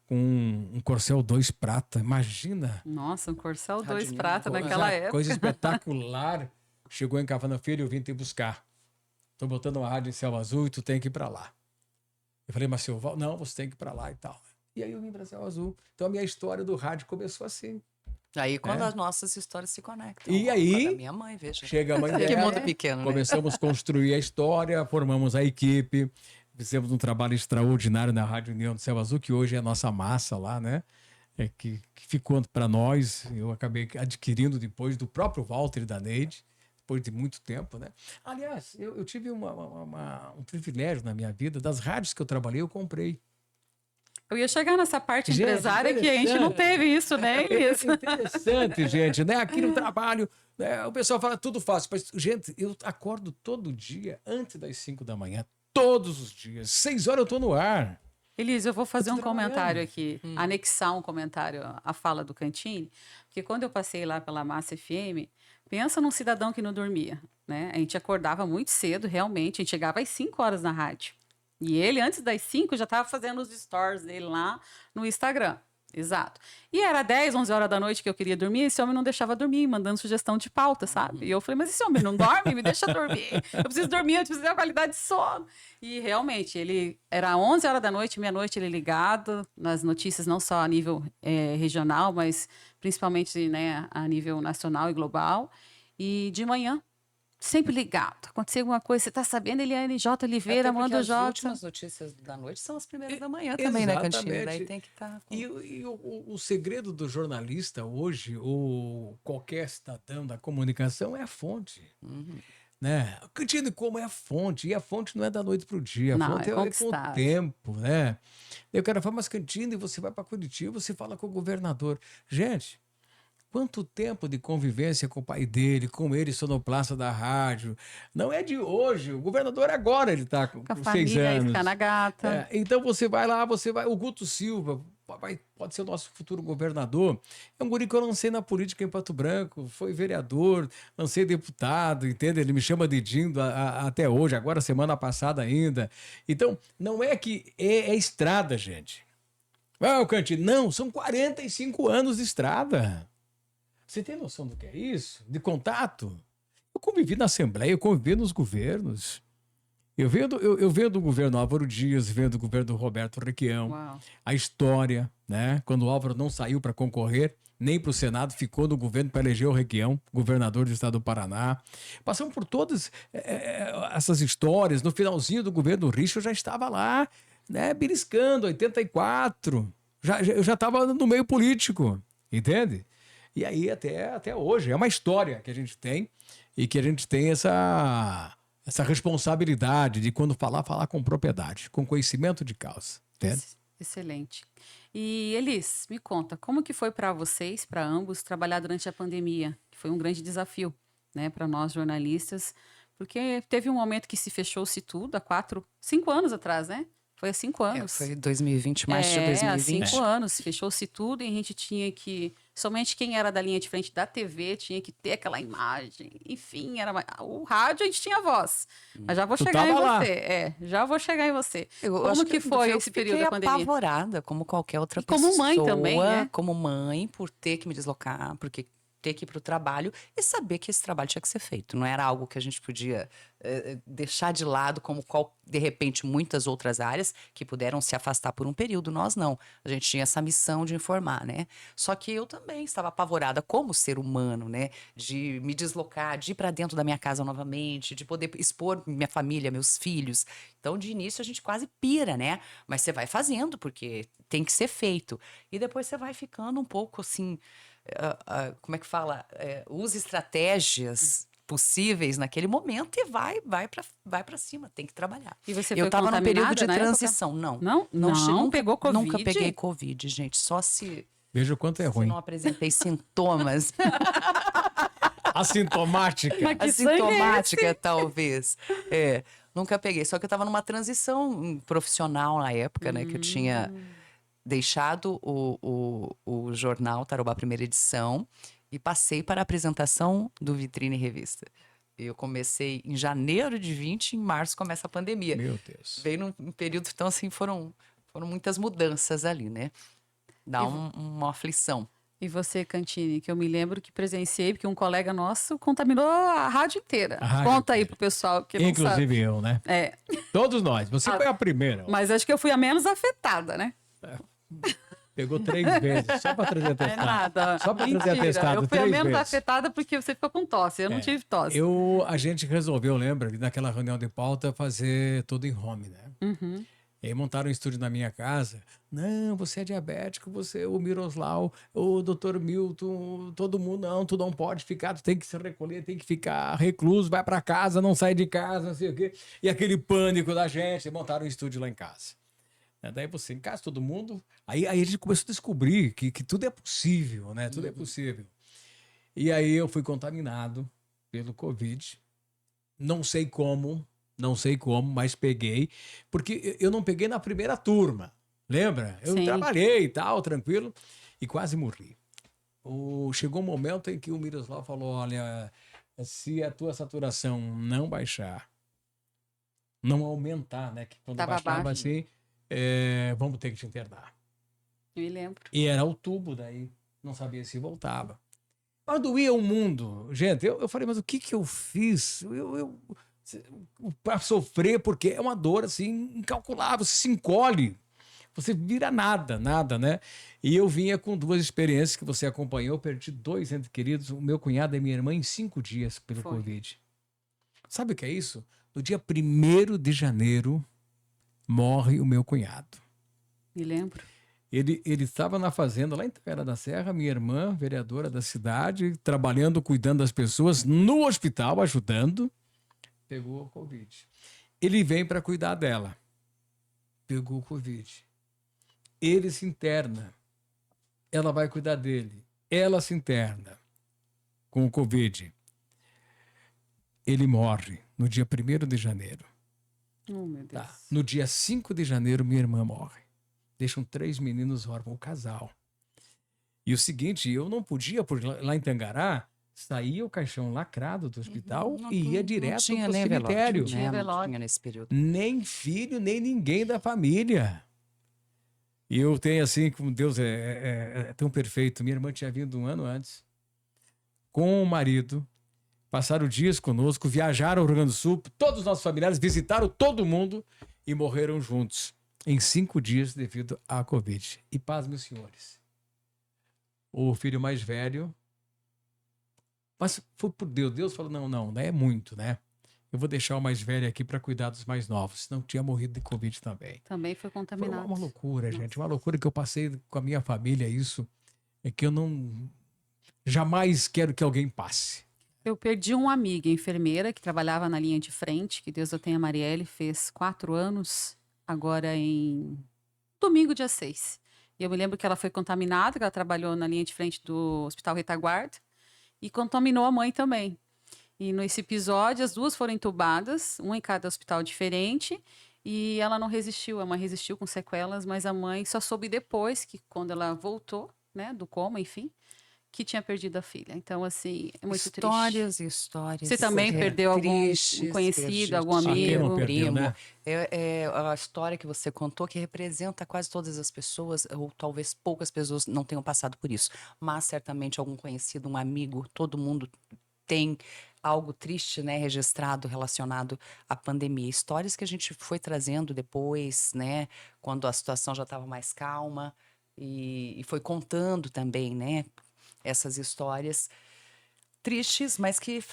com um Corcel 2 prata, imagina. Nossa, um Corcel 2 prata naquela época. Coisa espetacular. Chegou em Cavana, filho, eu vim te buscar. Tô botando uma rádio em Céu Azul e tu tem que ir pra lá. Eu falei, mas seu Val, não, você tem que ir pra lá e tal. E aí eu vim pra Céu Azul. Então a minha história do rádio começou assim. Aí quando as nossas histórias se conectam. E aí, a minha mãe, veja. Chega a mãe dela, que mundo pequeno, né? Começamos a construir a história, formamos a equipe, fizemos um trabalho extraordinário na Rádio União do Céu Azul, que hoje é a nossa massa lá, né? Que ficou para nós, eu acabei adquirindo depois do próprio Walter e da Neide, depois de muito tempo, né? Aliás, eu tive um privilégio na minha vida, das rádios que eu trabalhei, eu comprei. Eu ia chegar nessa parte empresária que a gente não teve isso, né? Isso. Interessante, gente, né? Aqui no trabalho, né? O pessoal fala tudo fácil, mas, gente, eu acordo todo dia antes das 5 da manhã, todos os dias, 6 horas eu tô no ar. Elise, eu vou fazer um comentário aqui, anexar um comentário à fala do Cantini, porque quando eu passei lá pela Massa FM, pensa num cidadão que não dormia, né? A gente acordava muito cedo, realmente, a gente chegava às 5 horas na rádio. E ele, antes das 5, já estava fazendo os stories dele lá no Instagram. Exato. E era 10, 11 horas da noite que eu queria dormir, esse homem não deixava dormir, mandando sugestão de pauta, sabe? E eu falei, mas esse homem não dorme? Me deixa dormir. Eu preciso dormir, eu preciso ter a qualidade de sono. E realmente, ele era 11 horas da noite, meia-noite, ele ligado nas notícias, não só a nível regional, mas principalmente, né, a nível nacional e global. E de manhã, sempre ligado. Aconteceu alguma coisa, você está sabendo, Eliane J. Oliveira, manda o J. As últimas notícias da noite são as primeiras da manhã também, né, Cantini? Daí tem que estar... E o segredo do jornalista hoje, ou qualquer cidadão da comunicação, é a fonte. Né? Cantini, como é a fonte? E a fonte não é da noite para o dia. A fonte é com o tempo, né? Eu quero falar, mas Cantini, você vai para Curitiba, você fala com o governador. Gente, quanto tempo de convivência com o pai dele, com ele, sonoplasta da rádio. Não é de hoje. O governador agora, ele está com 6 anos. Fica na gata. Então você vai lá, o Guto Silva, pode ser o nosso futuro governador. É um guri que eu lancei na política em Pato Branco, foi vereador, lancei deputado, entende? Ele me chama de Dindo até hoje, agora semana passada ainda. Então, não é que é estrada, gente. O Cantini, não, são 45 anos de estrada. Você tem noção do que é isso? De contato? Eu convivi na Assembleia, eu convivi nos governos. Eu venho do governo Álvaro Dias, venho do governo Roberto Requião. Uau. A história, né? Quando o Álvaro não saiu para concorrer, nem para o Senado, ficou no governo para eleger o Requião, governador do estado do Paraná. Passamos por todas essas histórias. No finalzinho do governo Richa, eu já estava lá, né? Beliscando, 84. Eu já estava no meio político, entende? E aí até hoje. É uma história que a gente tem e que a gente tem essa responsabilidade de, quando falar com propriedade, com conhecimento de causa. Entende? Excelente. E Elis, me conta, como que foi para vocês, para ambos, trabalhar durante a pandemia? Que foi um grande desafio, né, para nós jornalistas, porque teve um momento que se fechou-se tudo, há 5 anos atrás, né? Foi há 5 anos. Foi 2020, mais de 2020. Há 5 anos, fechou-se tudo e a gente tinha que... Somente quem era da linha de frente da TV tinha que ter aquela imagem. Enfim, o rádio a gente tinha voz. Mas já vou chegar em você. Já vou chegar em você. Como que foi esse período da pandemia? Eu fiquei apavorada, como qualquer outra pessoa. Como mãe também, né? Como mãe, por ter que me deslocar, porque ter que ir para o trabalho e saber que esse trabalho tinha que ser feito. Não era algo que a gente podia deixar de lado, como de repente muitas outras áreas que puderam se afastar por um período. Nós não. A gente tinha essa missão de informar, né? Só que eu também estava apavorada como ser humano, né? De me deslocar, de ir para dentro da minha casa novamente, de poder expor minha família, meus filhos. Então, de início, a gente quase pira, né? Mas você vai fazendo, porque tem que ser feito. E depois você vai ficando um pouco assim... como é que fala? Use estratégias possíveis naquele momento e vai para cima, tem que trabalhar. E você eu estava num período de transição. Época? Não pegou Covid? Nunca peguei Covid, gente. Só se... Veja o quanto é ruim. Não apresentei sintomas. Assintomática. Assintomática, talvez. Nunca peguei. Só que eu estava numa transição profissional na época, né? Que eu tinha... deixado o jornal Tarobá Primeira Edição e passei para a apresentação do Vitrine Revista. Eu comecei em janeiro de 20, em março começa a pandemia. Meu Deus. Veio num período, então assim, foram muitas mudanças ali, né? Dá uma aflição. E você, Cantini, que eu me lembro que presenciei, porque um colega nosso contaminou a rádio inteira. Conta aí pro pessoal que não sabe. Inclusive eu, né? Todos nós. Você foi a primeira. Mas acho que eu fui a menos afetada, né? Pegou 3 vezes, só para trazer atestado. É nada. Só para trazer atestado. Eu fui a menos afetada porque você ficou com tosse, eu não tive tosse. A gente resolveu, lembra, naquela reunião de pauta, fazer tudo em home, né? Uhum. E aí montaram um estúdio na minha casa. Não, você é diabético, o Miroslav, o doutor Milton, todo mundo, não, tu não pode ficar, tu tem que se recolher, tem que ficar recluso, vai para casa, não sai de casa, não sei o quê. E aquele pânico da gente, montaram um estúdio lá em casa. Daí você, em casa, todo mundo... Aí a gente começou a descobrir que tudo é possível, né? Tudo é possível. E aí eu fui contaminado pelo Covid. Não sei como, mas peguei. Porque eu não peguei na primeira turma, lembra? Eu trabalhei e tal, tranquilo, e quase morri. Chegou um momento em que o Miroslav falou, olha, se a tua saturação não baixar, não aumentar, né? Que quando baixava assim... vamos ter que te internar. Eu me lembro. E era outubro daí, não sabia se voltava. Mas doía o mundo. Gente, eu falei, mas o que eu fiz? Para sofrer, porque é uma dor assim, incalculável, você se encolhe, você vira nada, né? E eu vinha com 2 experiências que você acompanhou, perdi 2 entes queridos, o meu cunhado e minha irmã, em 5 dias pelo Covid. Sabe o que é isso? No dia 1º de janeiro, morre o meu cunhado. Me lembro. Ele estava na fazenda lá em Taquara da Serra, minha irmã, vereadora da cidade, trabalhando, cuidando das pessoas, no hospital, ajudando, pegou o Covid. Ele vem para cuidar dela, pegou o Covid. Ele se interna, ela vai cuidar dele, ela se interna com o Covid. Ele morre no dia 1º de janeiro. Oh, meu Deus. Tá. No dia 5 de janeiro, minha irmã morre. Deixam 3 meninos órfãos, o casal. E o seguinte, eu não podia, porque lá em Tangará, saía o caixão lacrado do hospital e ia direto para o cemitério. Não tinha nesse período. Nem filho, nem ninguém da família. E eu tenho assim, como Deus é tão perfeito. Minha irmã tinha vindo um ano antes, com o marido, passaram dias conosco, viajaram ao Rio Grande do Sul, todos os nossos familiares visitaram todo mundo e morreram juntos em 5 dias devido à Covid. E paz, meus senhores. O filho mais velho, mas foi por Deus. Deus falou, não é muito, né? Eu vou deixar o mais velho aqui para cuidar dos mais novos. Senão tinha morrido de Covid também. Também foi contaminado. Foi uma loucura, gente. Uma loucura que eu passei com a minha família, isso. É que eu não... Jamais quero que alguém passe. Eu perdi uma amiga, enfermeira, que trabalhava na linha de frente, que Deus eu tenha, a Marielle, fez 4 anos, agora em domingo, dia 6. E eu me lembro que ela foi contaminada, que ela trabalhou na linha de frente do Hospital Retaguarda, e contaminou a mãe também. E nesse episódio, as 2 foram entubadas, uma em cada hospital diferente, e ela não resistiu, a mãe resistiu com sequelas, mas a mãe só soube depois, que quando ela voltou, né, do coma, enfim, que tinha perdido a filha. Então, assim, é muito triste. Histórias e histórias. Você também perdeu algum conhecido, algum amigo? Não perdeu, primo. né? É a história que você contou que representa quase todas as pessoas, ou talvez poucas pessoas não tenham passado por isso, mas certamente algum conhecido, um amigo, todo mundo tem algo triste, né, registrado relacionado à pandemia. Histórias que a gente foi trazendo depois, né, quando a situação já estava mais calma e foi contando também, né, essas histórias tristes, mas que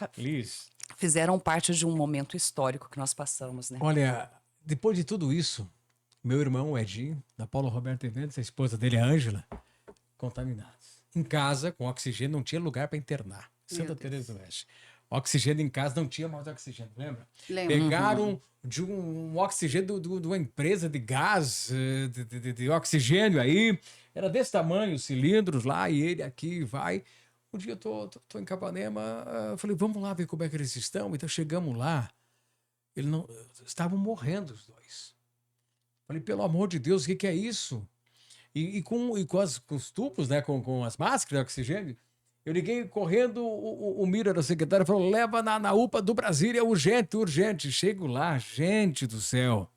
fizeram parte de um momento histórico que nós passamos, né? Olha, depois de tudo isso, meu irmão, o Edinho, da Paulo Roberto Eventos, a esposa dele, a Ângela, contaminados. Em casa, com oxigênio, não tinha lugar para internar. Santa Teresa do Oeste. Oxigênio em casa, não tinha mais oxigênio, lembra? Lembro. Pegaram de um oxigênio de uma empresa de gás, de oxigênio aí. Era desse tamanho, os cilindros lá, e ele aqui vai. Um dia eu tô em Capanema, eu falei, vamos lá ver como é que eles estão. Então chegamos lá, estavam morrendo os 2. Falei, pelo amor de Deus, o que é isso? E com os tubos, né, com as máscaras de oxigênio, eu liguei correndo, o Mira da secretária falou, leva na UPA do Brasília, urgente. Chego lá, gente do céu.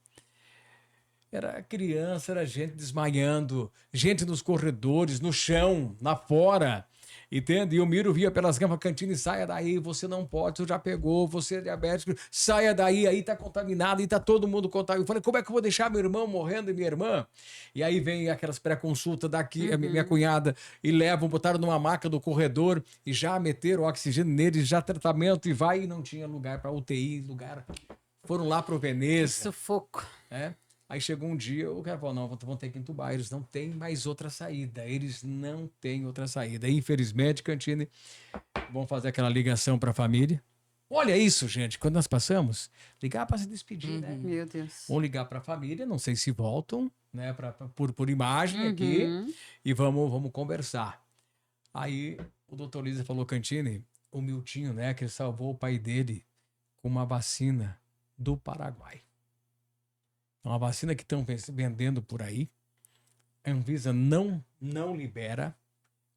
Era criança, era gente desmaiando, gente nos corredores, no chão, lá fora, entende? E o Miro via pelas gamas, Cantini, saia daí, você não pode, você já pegou, você é diabético, saia daí, aí tá contaminado, aí tá todo mundo contaminado. Eu falei, como é que eu vou deixar meu irmão morrendo e minha irmã? E aí vem aquelas pré-consultas daqui, a minha cunhada, e levam, botaram numa maca do corredor, e já meteram oxigênio neles, já tratamento, e vai, e não tinha lugar para UTI, lugar. Foram lá pro Veneza. Sufoco. Aí chegou um dia, o cara falou, não, vão ter que entubar, eles não têm mais outra saída, eles não têm outra saída. Infelizmente, Cantini, vão fazer aquela ligação para a família. Olha isso, gente, quando nós passamos, ligar para se despedir, né? Meu Deus. Vão ligar para a família, não sei se voltam, né, por imagem aqui, e vamos conversar. Aí o doutor Lisa falou, Cantini, o Miltinho, né, que salvou o pai dele com uma vacina do Paraguai. Uma vacina que estão vendendo por aí, a Anvisa não libera,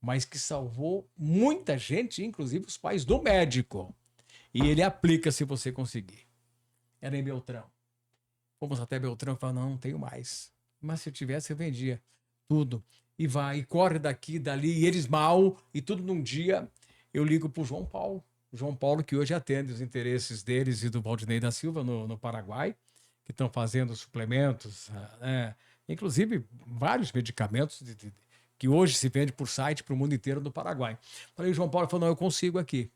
mas que salvou muita gente, inclusive os pais do médico. E ele aplica se você conseguir. Era em Beltrão. Fomos até Beltrão e falamos, não tenho mais. Mas se eu tivesse, eu vendia tudo. E vai, e corre daqui, dali, e eles mal, e tudo num dia. Eu ligo pro João Paulo. João Paulo, que hoje atende os interesses deles e do Valdinei da Silva no Paraguai, que estão fazendo suplementos, inclusive vários medicamentos que hoje se vende por site para o mundo inteiro do Paraguai. Falei, o João Paulo falou, não, eu consigo aqui.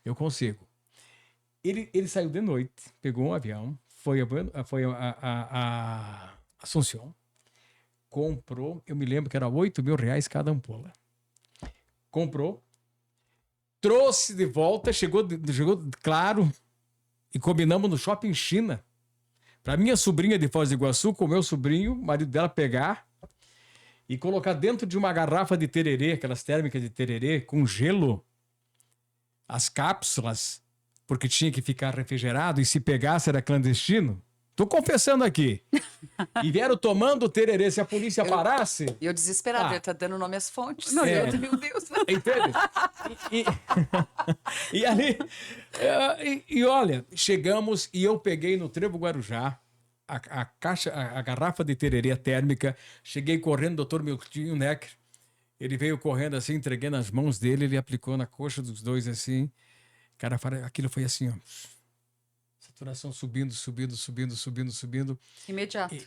Eu consigo. Ele saiu de noite, pegou um avião, foi a Assunção, comprou, eu me lembro que era R$8.000 cada ampola. Comprou, trouxe de volta, chegou claro, e combinamos no Shopping China, para minha sobrinha de Foz do Iguaçu, com o meu sobrinho, o marido dela, pegar e colocar dentro de uma garrafa de tererê, aquelas térmicas de tererê, com gelo, as cápsulas, porque tinha que ficar refrigerado, e se pegasse era clandestino. Tô confessando aqui. E vieram tomando o tererê, se a polícia parasse... Eu desesperado, ele tá dando nome às fontes. Não, meu Deus. Entende? E ali... E olha, chegamos e eu peguei no Trevo Guarujá a garrafa de tererê térmica, cheguei correndo, doutor Miltinho Necker, ele veio correndo assim, entreguei nas mãos dele, ele aplicou na coxa dos dois assim, Cara, aquilo foi assim, ó. Saturação subindo.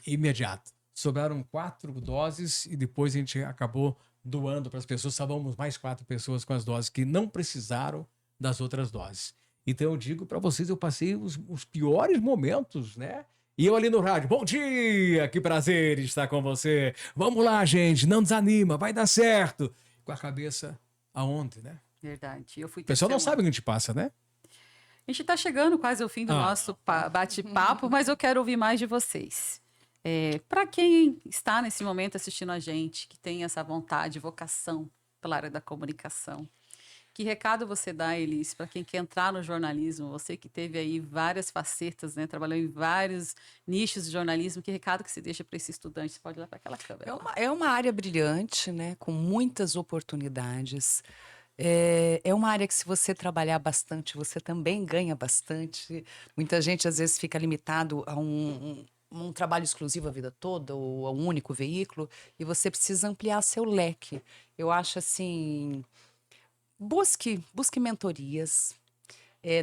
Imediato. Sobraram 4 doses e depois a gente acabou doando para as pessoas. Salvamos mais 4 pessoas com as doses que não precisaram das outras doses. Então eu digo para vocês, eu passei os piores momentos, né? E eu ali no rádio, bom dia, que prazer estar com você. Vamos lá, gente, não desanima, vai dar certo. Com a cabeça aonde, né? Verdade. O pessoal não sabe o que a gente passa, né? A gente está chegando quase ao fim do nosso bate-papo, mas eu quero ouvir mais de vocês. Para quem está nesse momento assistindo a gente, que tem essa vontade, vocação pela área da comunicação, que recado você dá, Elis, para quem quer entrar no jornalismo? Você que teve aí várias facetas, né? Trabalhou em vários nichos de jornalismo. Que recado que você deixa para esse estudante? Você pode ir lá para aquela câmera. É uma área brilhante, né? Com muitas oportunidades. É uma área que, se você trabalhar bastante, você também ganha bastante. Muita gente, às vezes, fica limitado a um trabalho exclusivo a vida toda, ou a um único veículo, e você precisa ampliar seu leque. Eu acho assim, busque mentorias,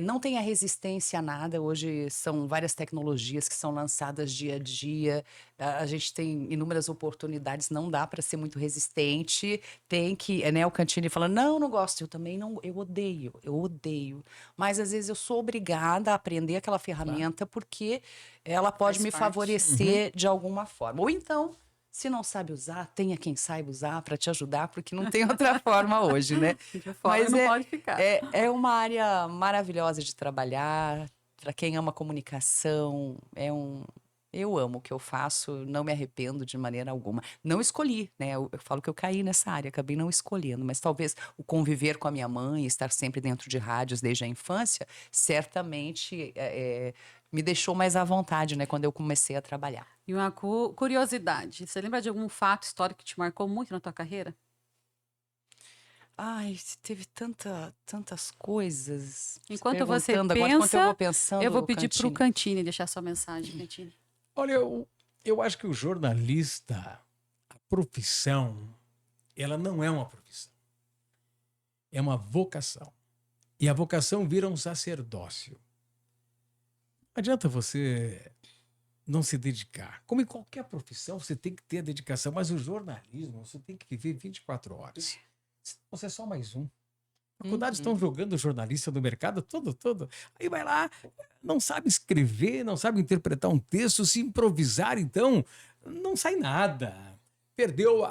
não tenha resistência a nada. Hoje são várias tecnologias que são lançadas dia a dia, a gente tem inúmeras oportunidades, não dá para ser muito resistente, tem que, né, o Cantini fala, não gosto, eu também não, eu odeio, mas às vezes eu sou obrigada a aprender aquela ferramenta porque ela pode me favorecer de alguma forma, ou então, se não sabe usar, tenha quem saiba usar para te ajudar, porque não tem outra forma hoje, né? Mas não pode ficar. É uma área maravilhosa de trabalhar, para quem ama comunicação, eu amo o que eu faço, não me arrependo de maneira alguma. Não escolhi, né? Eu falo que eu caí nessa área, acabei não escolhendo, mas talvez o conviver com a minha mãe, estar sempre dentro de rádios desde a infância, certamente me deixou mais à vontade, né? Quando eu comecei a trabalhar. E uma curiosidade, você lembra de algum fato histórico que te marcou muito na tua carreira? Ai, teve tantas coisas. Enquanto você pensa, eu vou pedir para o Cantini deixar sua mensagem, Cantini. Olha, eu acho que o jornalista, a profissão, ela não é uma profissão. É uma vocação. E a vocação vira um sacerdócio. Não adianta você não se dedicar. Como em qualquer profissão, você tem que ter a dedicação, mas o jornalismo, você tem que viver 24 horas. Você é só mais um. Faculdades estão jogando jornalista no mercado todo. Aí vai lá, não sabe escrever, não sabe interpretar um texto, se improvisar, então, não sai nada. Perdeu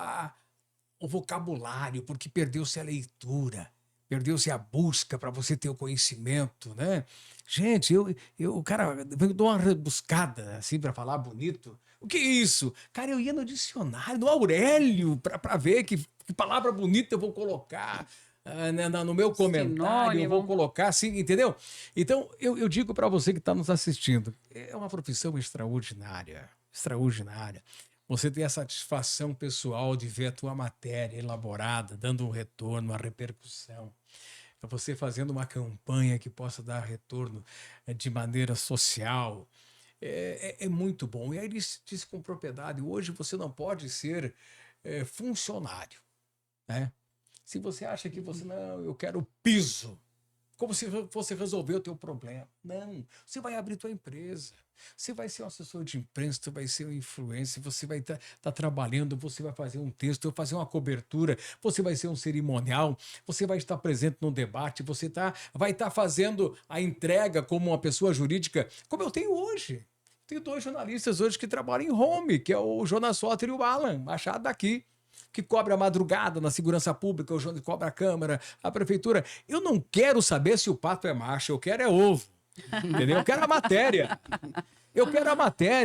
o vocabulário, porque perdeu-se a leitura, perdeu-se a busca para você ter o conhecimento, né? Gente, o cara, eu dou uma rebuscada, assim, para falar bonito. O que é isso? Cara, eu ia no dicionário, no Aurélio, para ver que palavra bonita eu vou colocar no meu comentário, eu vou colocar assim, entendeu? Então, eu digo para você que está nos assistindo, é uma profissão extraordinária. Você tem a satisfação pessoal de ver a tua matéria elaborada, dando um retorno, uma repercussão. Você fazendo uma campanha que possa dar retorno de maneira social. É muito bom. E aí ele disse com propriedade, hoje você não pode ser funcionário, né? Se você acha que eu quero no como se você resolver o teu problema. Não, você vai abrir tua empresa, você vai ser um assessor de imprensa, você vai ser um influencer, você vai estar trabalhando, você vai fazer um texto, vai fazer uma cobertura, você vai ser um cerimonial, você vai estar presente no debate, você vai estar fazendo a entrega como uma pessoa jurídica, como eu tenho hoje. Tenho 2 jornalistas hoje que trabalham em home, que é o Jonas Soter e o Alan Machado daqui, que cobre a madrugada na segurança pública, o Jonas cobra a Câmara, a Prefeitura. Eu não quero saber se o pato é macho, eu quero ovo. Entendeu? Eu quero a matéria.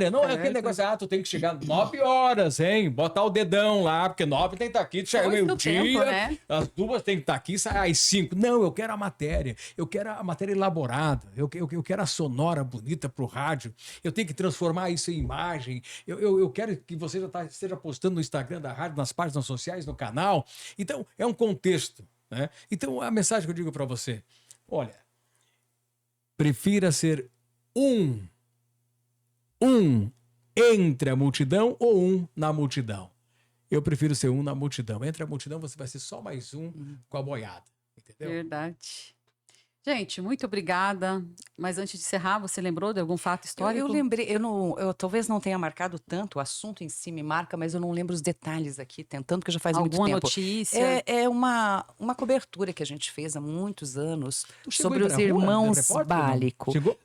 Não é aquele negócio, tu tem que chegar 9 horas, hein? Botar o dedão lá, porque 9 tem que estar aqui, chega meio-dia, né? As 2 tem que estar aqui, sai às 5. Não, eu quero a matéria. Eu quero a matéria elaborada. Eu quero a sonora bonita pro rádio. Eu tenho que transformar isso em imagem. Eu quero que você já esteja postando no Instagram da rádio, nas páginas sociais, no canal. Então, é um contexto, né? Então, a mensagem que eu digo para você, olha, prefira ser um entre a multidão ou um na multidão. Eu prefiro ser um na multidão. Entre a multidão, você vai ser só mais um com a boiada. Entendeu? Verdade. Gente, muito obrigada. Mas antes de encerrar, você lembrou de algum fato histórico? Eu lembrei, eu talvez não tenha marcado tanto, o assunto em si me marca, mas eu não lembro os detalhes aqui, tentando que já faz muito Alguma tempo. notícia? É uma cobertura que a gente fez há muitos anos Tu chegou sobre a ir os pra rua de irmãos repórter ou não? Bálico. Chegou?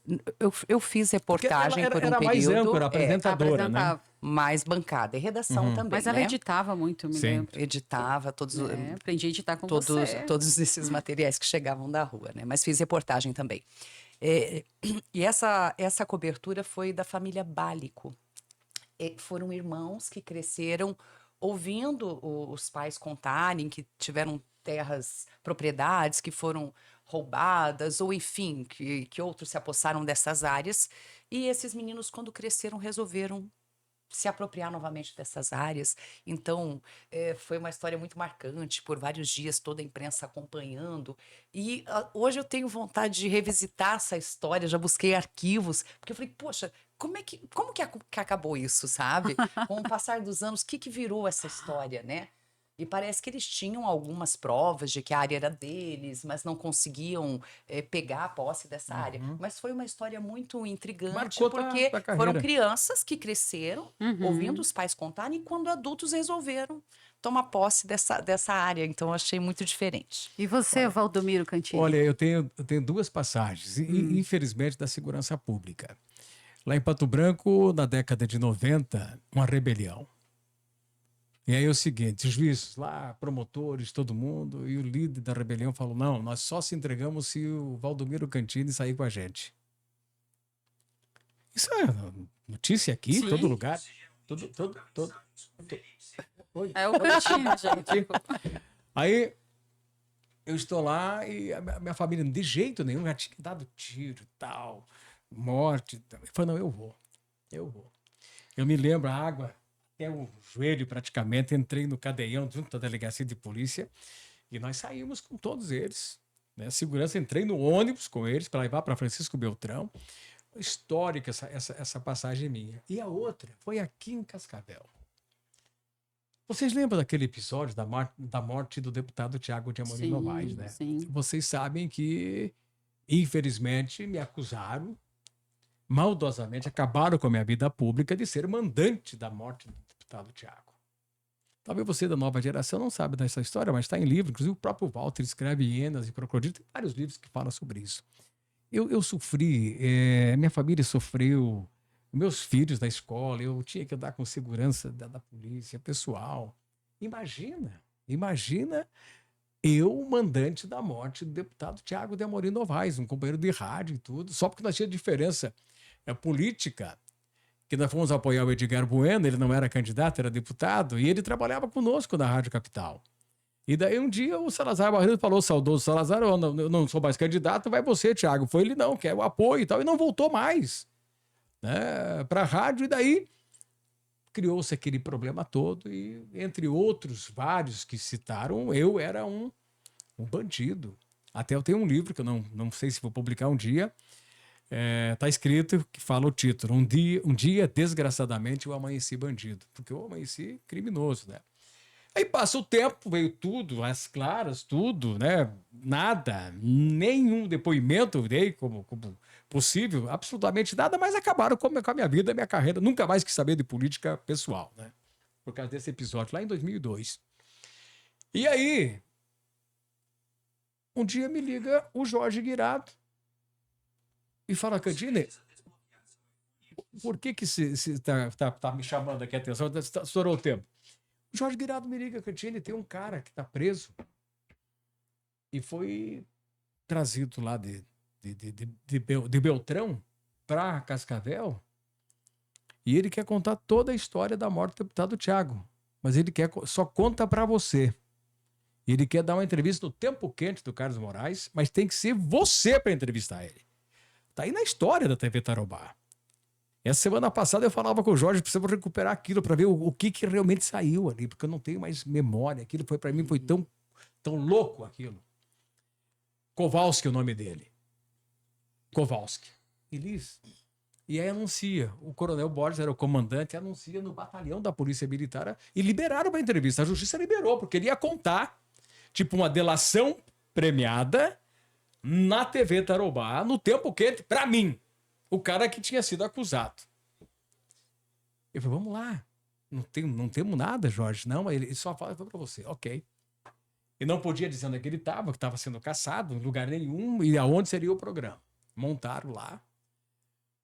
Eu fiz Porque ela reportagem por um era mais período, âncora, apresentadora, né? Apresentava. mais bancada e redação também, Mas ela né? editava muito, eu me Sim. lembro. Editava Aprendi a editar com todos, você. todos esses materiais que chegavam da rua, né? Mas fiz reportagem também. E essa cobertura foi da família Bálico. Foram irmãos que cresceram ouvindo os pais contarem que tiveram terras, propriedades que foram roubadas, ou enfim, que outros se apossaram dessas áreas. E esses meninos, quando cresceram, resolveram se apropriar novamente dessas áreas. Então, foi uma história muito marcante, por vários dias toda a imprensa acompanhando. E hoje eu tenho vontade de revisitar essa história, já busquei arquivos, porque eu falei, poxa, como que acabou isso, sabe? Com o passar dos anos, o que virou essa história, né? E parece que eles tinham algumas provas de que a área era deles, mas não conseguiam pegar a posse dessa área. Mas foi uma história muito intrigante, Marcou porque tua carreira. foram crianças que cresceram ouvindo os pais contarem e quando adultos resolveram tomar posse dessa área. Então, eu achei muito diferente. E você, Valdomiro Cantini? Olha, eu tenho duas passagens, infelizmente, da segurança pública. Lá em Pato Branco, na década de 90, uma rebelião. E aí é o seguinte, os juízes lá, promotores, todo mundo, e o líder da rebelião falou, não, nós só se entregamos se o Valdomiro Cantini sair com a gente. Isso é notícia aqui, em todo lugar. É o Cantini, gente. Aí eu estou lá e a minha família, de jeito nenhum, já tinha dado tiro e tal, morte. Eu falei, não, eu vou. Eu me lembro, a água até o joelho praticamente, entrei no cadeião junto da delegacia de polícia e nós saímos com todos eles. Né? Segurança, entrei no ônibus com eles para levar para Francisco Beltrão. Histórica essa passagem minha. E a outra foi aqui em Cascavel. Vocês lembram daquele episódio da morte do deputado Tiago de Amorim Novaes, né? Sim. Vocês sabem que, infelizmente, me acusaram, maldosamente, acabaram com a minha vida pública de ser mandante da morte do deputado Tiago. Talvez você da nova geração não sabe dessa história, mas está em livro. Inclusive o próprio Walter escreve Hienas e Crocodilo. Tem vários livros que falam sobre isso. Eu sofri, minha família sofreu, meus filhos da escola, eu tinha que andar com segurança da polícia, pessoal. Imagina eu, mandante da morte do deputado Tiago de Amorim Novaes, um companheiro de rádio e tudo, só porque nós tínhamos diferença política, que nós fomos apoiar o Edgar Bueno, ele não era candidato, era deputado, e ele trabalhava conosco na Rádio Capital. E daí um dia o Salazar Barreto falou, saudoso Salazar, eu não sou mais candidato, vai você, Tiago. Foi ele não, quer o apoio e tal, e não voltou mais, né, para a rádio, e daí criou-se aquele problema todo, e entre outros vários que citaram, eu era um bandido. Até eu tenho um livro que eu não sei se vou publicar um dia, tá escrito que fala o título, um dia, desgraçadamente, eu amanheci bandido, porque eu amanheci criminoso, né? Aí passa o tempo, veio tudo, as claras, tudo, né? Nada, nenhum depoimento eu dei como possível, absolutamente nada, mas acabaram com a minha vida, a minha carreira. Nunca mais quis saber de política pessoal, né? Por causa desse episódio, lá em 2002. E aí, um dia me liga o Jorge Guirado e fala, Cantini, por que você tá me chamando aqui a atenção? Estourou o tempo. O Jorge Guirado me liga, Cantini, tem um cara que está preso e foi trazido lá de Beltrão para Cascavel e ele quer contar toda a história da morte do deputado Tiago, mas ele só conta para você. Ele quer dar uma entrevista no Tempo Quente do Carlos Moraes, mas tem que ser você para entrevistar ele. Tá aí na história da TV Tarobá. Essa semana passada eu falava com o Jorge, precisamos recuperar aquilo para ver o que realmente saiu ali, porque eu não tenho mais memória. Aquilo para mim foi tão louco aquilo. Kowalski é o nome dele. Kowalski. Elis. E aí anuncia, o Coronel Borges era o comandante, anuncia no batalhão da Polícia Militar e liberaram para entrevista. A Justiça liberou, porque ele ia contar, tipo uma delação premiada, na TV Tarobá, no tempo quente, para mim, o cara que tinha sido acusado. Eu falei, vamos lá. Não temos nada, Jorge. Não, ele só fala para você. Ok. E não podia dizer onde é que ele estava, que estava sendo caçado, em lugar nenhum, e aonde seria o programa. Montaram lá.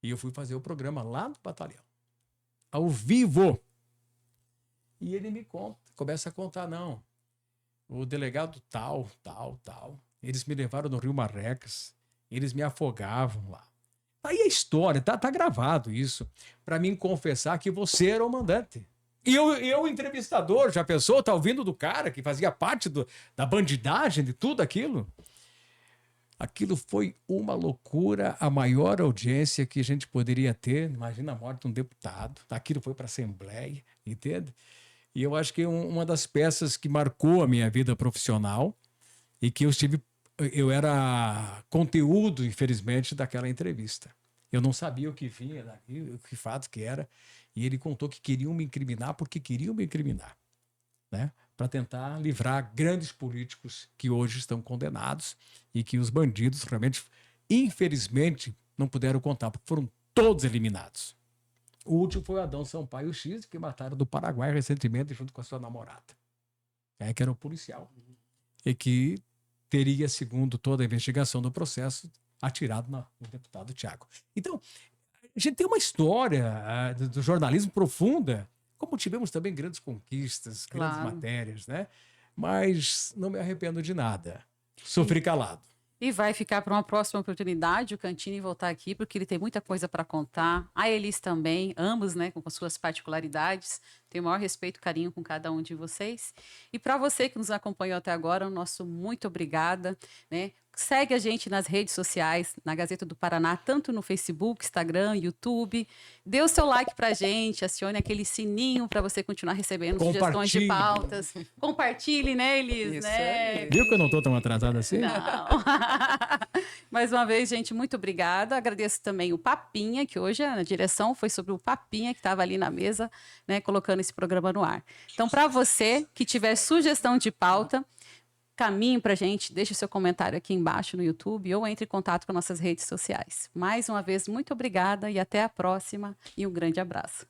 E eu fui fazer o programa lá no batalhão. Ao vivo. E ele me começa a contar, não. O delegado tal. Eles me levaram no Rio Marrecas. Eles me afogavam lá. Aí a história, tá gravado isso, para mim confessar que você era o mandante. E eu, entrevistador, já pensou? Tá ouvindo do cara que fazia parte da bandidagem, de tudo aquilo? Aquilo foi uma loucura, a maior audiência que a gente poderia ter. Imagina a morte de um deputado. Aquilo foi para a Assembleia, entende? E eu acho que uma das peças que marcou a minha vida profissional e que eu era conteúdo, infelizmente, daquela entrevista. Eu não sabia o que vinha daqui, o que fato que era. E ele contou que queriam me incriminar porque queriam me incriminar, né? Para tentar livrar grandes políticos que hoje estão condenados e que os bandidos realmente, infelizmente, não puderam contar, porque foram todos eliminados. O último foi o Adão Sampaio X, que mataram do Paraguai recentemente junto com a sua namorada, que era um policial. E que teria, segundo toda a investigação do processo, atirado no deputado Thiago. Então, a gente tem uma história do jornalismo profunda, como tivemos também grandes conquistas, grandes matérias, né? Mas não me arrependo de nada. Sofri calado. E vai ficar para uma próxima oportunidade o Cantini voltar aqui, porque ele tem muita coisa para contar. A Elis também, ambos, né, com as suas particularidades. Tenho o maior respeito e carinho com cada um de vocês. E para você que nos acompanhou até agora, o nosso muito obrigada, né? Segue a gente nas redes sociais, na Gazeta do Paraná, tanto no Facebook, Instagram, YouTube. Dê o seu like pra gente, acione aquele sininho para você continuar recebendo sugestões de pautas. Compartilhe, né, Elis? Isso né? aí. Viu que eu não tô tão atrasado assim? Não. Mais uma vez, gente, muito obrigada. Agradeço também o Papinha, que hoje a direção foi sobre o Papinha, que estava ali na mesa, né, colocando esse programa no ar. Então, para você que tiver sugestão de pauta, caminhe para a gente, deixe o seu comentário aqui embaixo no YouTube ou entre em contato com nossas redes sociais. Mais uma vez, muito obrigada e até a próxima e um grande abraço.